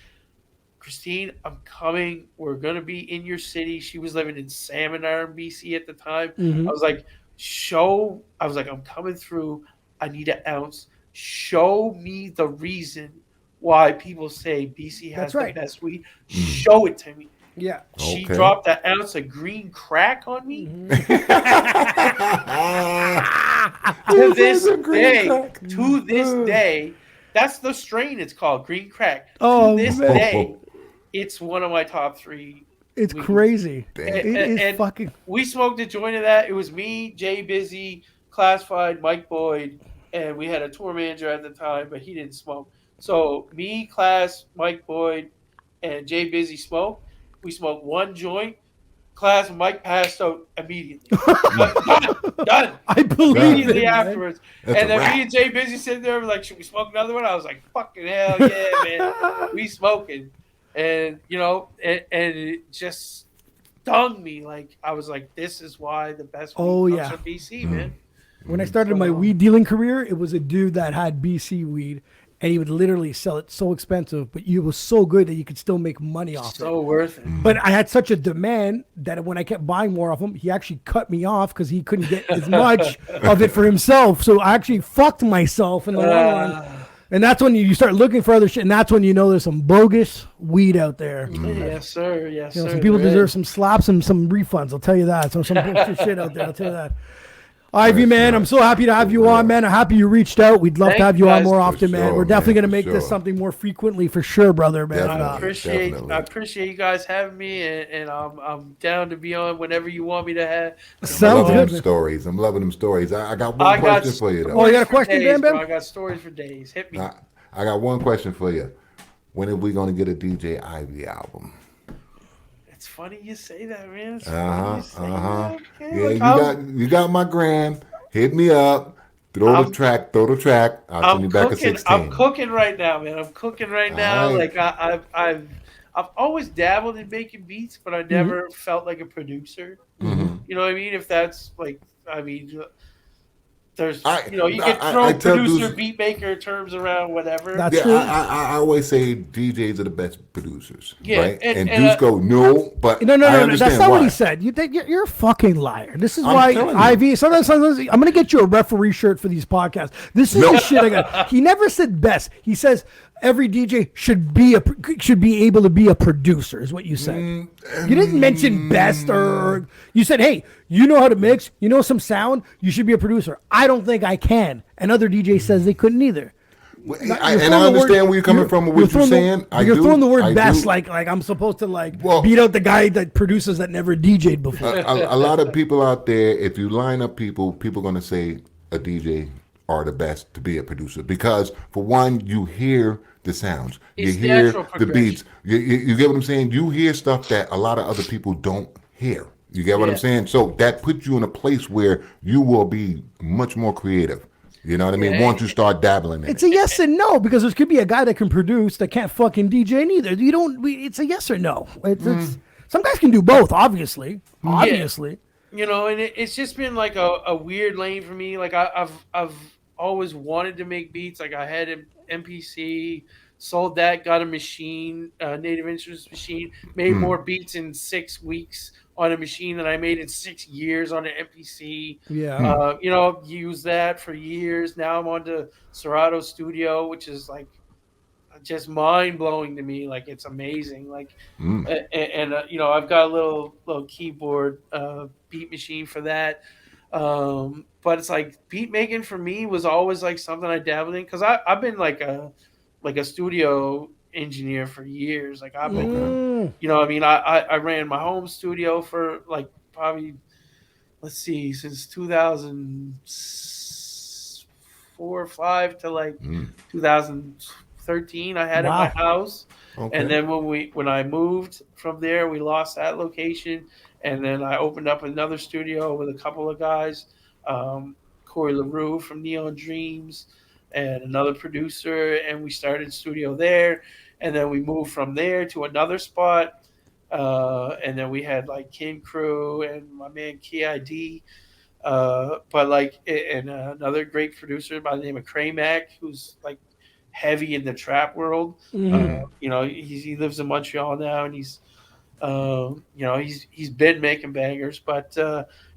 Christine, I'm coming. We're gonna be in your city. She was living in Salmon Arm, BC at the time. I was like, I'm coming through. I need an ounce. Show me the reason why people say BC has the best weed. Show it to me. Yeah. She Okay. dropped an ounce of green crack on me. To this day, that's the strain it's called, green crack. Oh, To this man. day, it's one of my top 3. It's weeds. crazy. Damn. It is And fucking. we smoked a joint of that. It was me, Jay Busy, Classified, Mike Boyd, and we had a tour manager at the time, but he didn't smoke. So me, Class, Mike Boyd, and Jay Busy smoked. We smoked one joint. Class and Mike passed out immediately. Done. I believe Immediately it, man. afterwards. That's And a then wrap. me and Jay Busy sitting there like, should we smoke another one? I was like, fucking hell yeah, man. We smoking. And it just stung me. Like I was like, this is why the best weed comes from BC, man. When I started my weed dealing career, it was a dude that had BC weed, and he would literally sell it so expensive, but it was so good that you could still make money off it. So worth it. But I had such a demand that when I kept buying more of him, he actually cut me off because he couldn't get as much of it for himself. So I actually fucked myself in the long run. And that's when you start looking for other shit, and that's when you know there's some bogus weed out there. Yes, sir. Yes, You know, sir. some people There deserve is. some slaps and some refunds. I'll tell you that. So some bullshit shit out there. I'll tell you that. Ivy, man, I'm so happy to have you on, man. I'm happy you reached out. We'd love to Thank have you you on guys. more For often, man. sure, We're definitely man, going to for make this sure. something more frequently for sure, brother, man. Definitely. I appreciate you guys having me, and I'm down to be on whenever you want me to have. I'm Sounds loving good, them man. stories. I'm loving them stories. I got I one got question for you, though. Oh, you got a stories for question, days, Bam Bam? bro. I got stories for days. Hit me. I got one question for you. When are we going to get a DJ Ivy album? It's funny you say that, man. It's Uh-huh, funny you say uh-huh. that. Yeah, Okay, you got my gram. Hit me up. Throw the track. I'll send you back a 16. I'm cooking right now, man. I'm cooking right now. All right. Like I've always dabbled in making beats, but I never felt like a producer. Mm-hmm. You know what I mean? If that's like, I mean, there's I you can I throw tell producer, dudes- beat maker terms around, whatever. That's Yeah, true. I always say DJs are the best producers, Yeah, right? and- And dudes go, no, but No, I that's understand not why. what he said. You're a fucking liar. This is I'm why telling you. Ivy. Sometimes I'm gonna get you a referee shirt for these podcasts. This is No. the shit I got. He never said best. He says every DJ should be able to be a producer. Is what you said. You didn't mention best, or you said, hey, you know how to mix. You know some sound. You should be a producer. I don't think I can. And other DJ says they couldn't either. And I understand where you're coming from and what you're saying. You're throwing the word I best do. like I'm supposed to Well- beat out the guy that produces that never DJ'd before. a lot of people out there, if you line up people are going to say a DJ are the best to be a producer because, for one, you hear the sounds, It's you hear natural the beats. progression. You get what I'm saying? You hear stuff that a lot of other people don't hear. You get what I'm Yeah. saying? So that puts you in a place where you will be much more creative. You know what I mean? Yeah. Once you start dabbling in It's it. a yes and no because there could be a guy that can produce that can't fucking DJ neither. You don't. It's a yes or no. It's some guys can do both. Obviously. You know, and it's just been like a weird lane for me. Like I've always wanted to make beats. Like I had an MPC, sold that, got a machine, Native Instruments machine, made more beats in 6 weeks on a machine than I made in 6 years on an MPC. Yeah. Used that for years. Now I'm on to Serato Studio, which is like just mind blowing to me. Like it's amazing. Like, and I've got a little keyboard beat machine for that. But it's like beat making for me was always like something I dabbled in because I've been like a studio engineer for years. Like I've been, I ran my home studio for like probably, let's see, since 2004 or 5 to like 2013. I had it in my house. Okay. And then when I moved from there, we lost that location. And then I opened up another studio with a couple of guys, Corey LaRue from Neon Dreams, and another producer, and we started studio there. And then we moved from there to another spot, and then we had like Kid Crew and my man KID, but like and another great producer by the name of Craymac, who's like heavy in the trap world. He lives in Montreal now, and he's been making bangers, but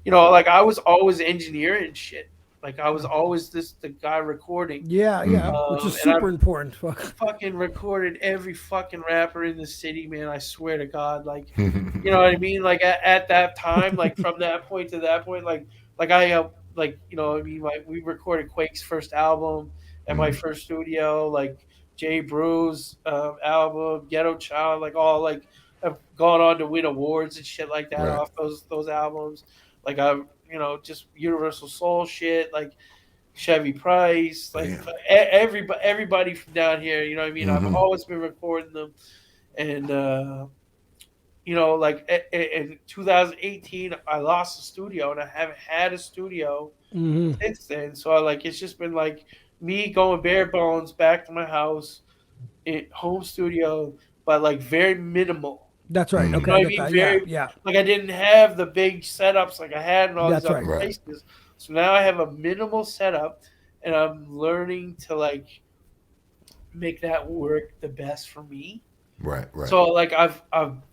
like I was always engineering shit. Like I was always the guy recording. Yeah, which is super important. Fucking recorded every fucking rapper in the city, man. I swear to God, like, you know what I mean? Like at that time, like from that point to that point, like I we recorded Quake's first album at my first studio, like Jay Brew's album, Ghetto Child, like all like have gone on to win awards and shit like that off those albums. Like just Universal Soul shit, like Chevy Price, like everybody from down here. You know what I mean? I've always been recording them, and like in 2018, I lost the studio, and I haven't had a studio since then. So it's just been like me going bare bones back to my house, home studio, but like very minimal. That's right. Okay. You know what I mean? Like I didn't have the big setups like I had in all these other places. So now I have a minimal setup, and I'm learning to like make that work the best for me. Right. So like I've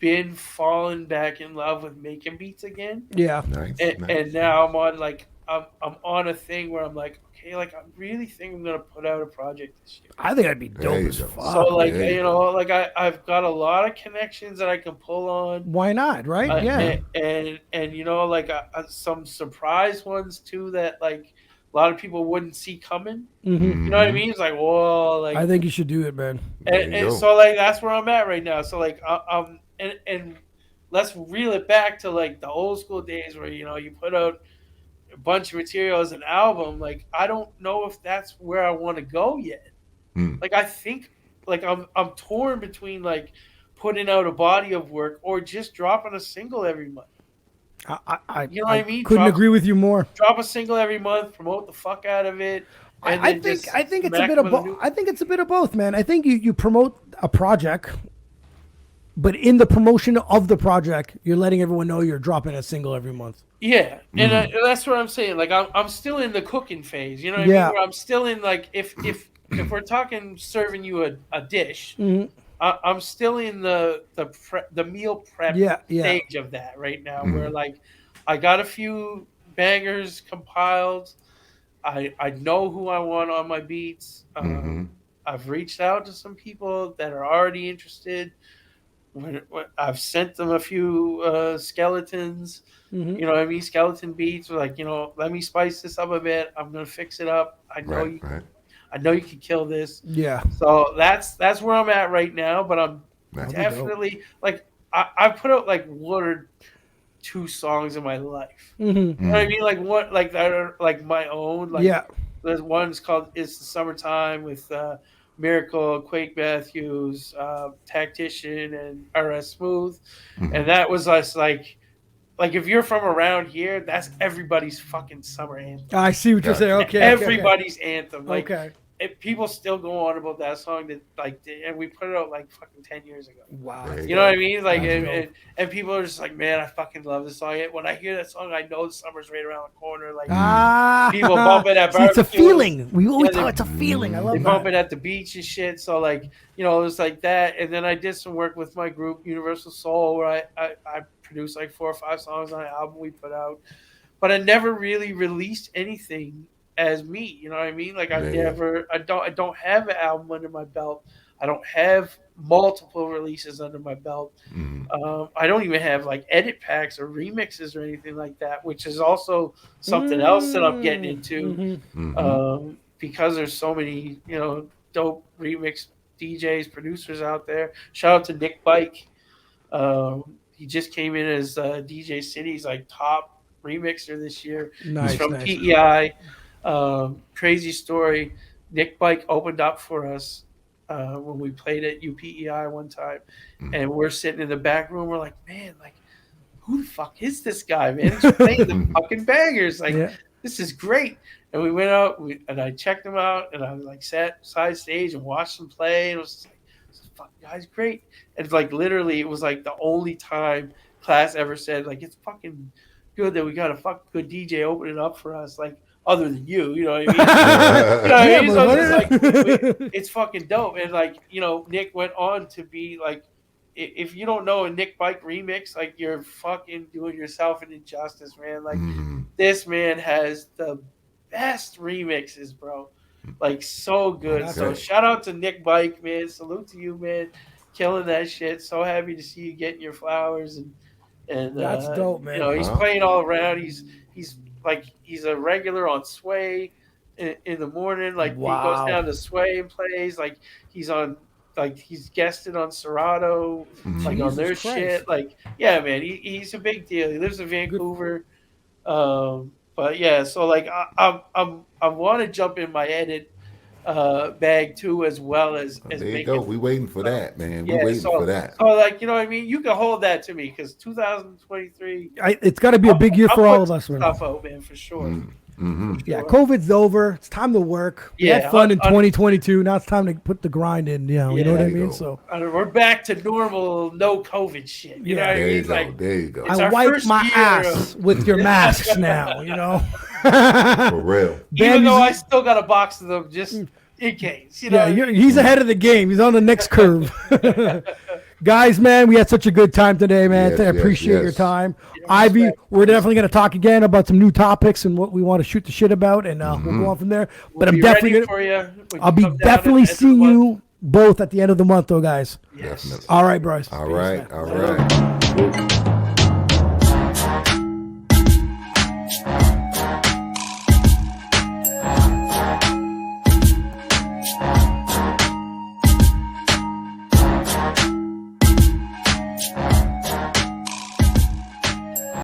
been falling back in love with making beats again. Yeah. Nice. And now I'm on like I'm on a thing where I'm like, okay, like I really think I'm gonna put out a project this year. I think that'd be dope as fuck. So like like I've got a lot of connections that I can pull on. Why not? Right? And like some surprise ones too that like a lot of people wouldn't see coming. You know what I mean? It's like, whoa, like I think you should do it, man. And so like that's where I'm at right now. So like and let's reel it back to like the old school days where you put out a bunch of material as an album. Like I don't know if that's where I want to go yet. Like I think like I'm torn between like putting out a body of work or just dropping a single every month. I you know what I mean? Couldn't agree with you more. Drop a single every month, promote the fuck out of it. And I think it's a bit of both. I think it's a bit of both, man. I think you promote a project, but in the promotion of the project, you're letting everyone know you're dropping a single every month. Yeah, and that's what I'm saying. Like I'm still in the cooking phase. You know what I mean? Where I'm still in like if we're talking serving you a dish, I'm still in the meal prep stage of that right now. Where like I got a few bangers compiled. I know who I want on my beats. I've reached out to some people that are already interested. I've sent them a few skeletons. You know what I mean? Skeleton beats. Like let me spice this up a bit. I'm gonna fix it up. I know I know you can kill this. Yeah. So that's where I'm at right now. But I'm definitely like I put out like 1 or 2 songs in my life. You know what I mean? Like what like that are like my own. Like there's one's called "It's the Summertime" with Miracle, Quake Matthews, Tactician, and RS Smooth, and that was us like if you're from around here, that's everybody's fucking summer anthem. I see what you're saying. Okay, everybody's anthem. Like, people still go on about that song that and we put it out like fucking 10 years ago. Wow. You know what I mean? Like, and people are just like, man, I fucking love this song. When I hear that song, I know the summer's right around the corner. Like, people bumping at See, barbecue. it's a feeling. We always talk. It's a feeling. I love They that. bumping at the beach and shit. So like, it was like that. And then I did some work with my group, Universal Soul, where I produced like 4 or 5 songs on an album we put out. But I never really released anything as me, you know what I mean? Like I don't have an album under my belt. I don't have multiple releases under my belt. I don't even have like edit packs or remixes or anything like that, which is also something else that I'm getting into. Because there's so many, dope remix DJs, producers out there. Shout out to Nick Bike. He just came in as DJ City's like top remixer this year. Nice, He's from nice. PEI. Crazy story. Nick Bike opened up for us when we played at UPEI one time, and we're sitting in the back room. We're like, man, like, who the fuck is this guy, man? He's playing the fucking bangers. Like, this is great. And we went out, and I checked him out, and I like sat side stage and watched him play, and it was just like, this fucking guy's great. And like literally, it was like the only time class ever said like, it's fucking good that we got a fucking good DJ opening up for us, like. Other than you know what I mean? So it's like, it's fucking dope. And like, Nick went on to be like, if you don't know a Nick Bike remix, like you're fucking doing yourself an injustice, man. Like this man has the best remixes, bro. Like so good. So shout out to Nick Bike, man. Salute to you, man. Killing that shit. So happy to see you getting your flowers and that's dope, man. He's playing all around. He's a regular on Sway in the morning. Like he goes down to Sway and plays. Like he's guested on Serato, like on their shit. Like yeah, man, he's a big deal. He lives in Vancouver. But yeah, so like I want to jump in my edit bag too, as well as there you go. We waiting for that, man. We waiting for that. So like, you know what I mean? You can hold that to me because 2023. It's got to be a big year for all of us, man. Stuff out, man, for sure. Yeah, COVID's over. It's time to work. We had fun in 2022. Now it's time to put the grind in. You know what I mean? So we're back to normal, no COVID shit. You know what I mean? Like, there you go. I wipe my ass with your masks now. For real. Even though I still got a box of them just in case. He's ahead of the game. He's on the next curve. Guys, man, we had such a good time today, man. I appreciate your time. Ivy, we're definitely going to talk again about some new topics and what we want to shoot the shit about, and we'll go on from there. But I'm definitely I'll be definitely seeing you both at the end of the month, though, guys. Yes. All right, bros. All right.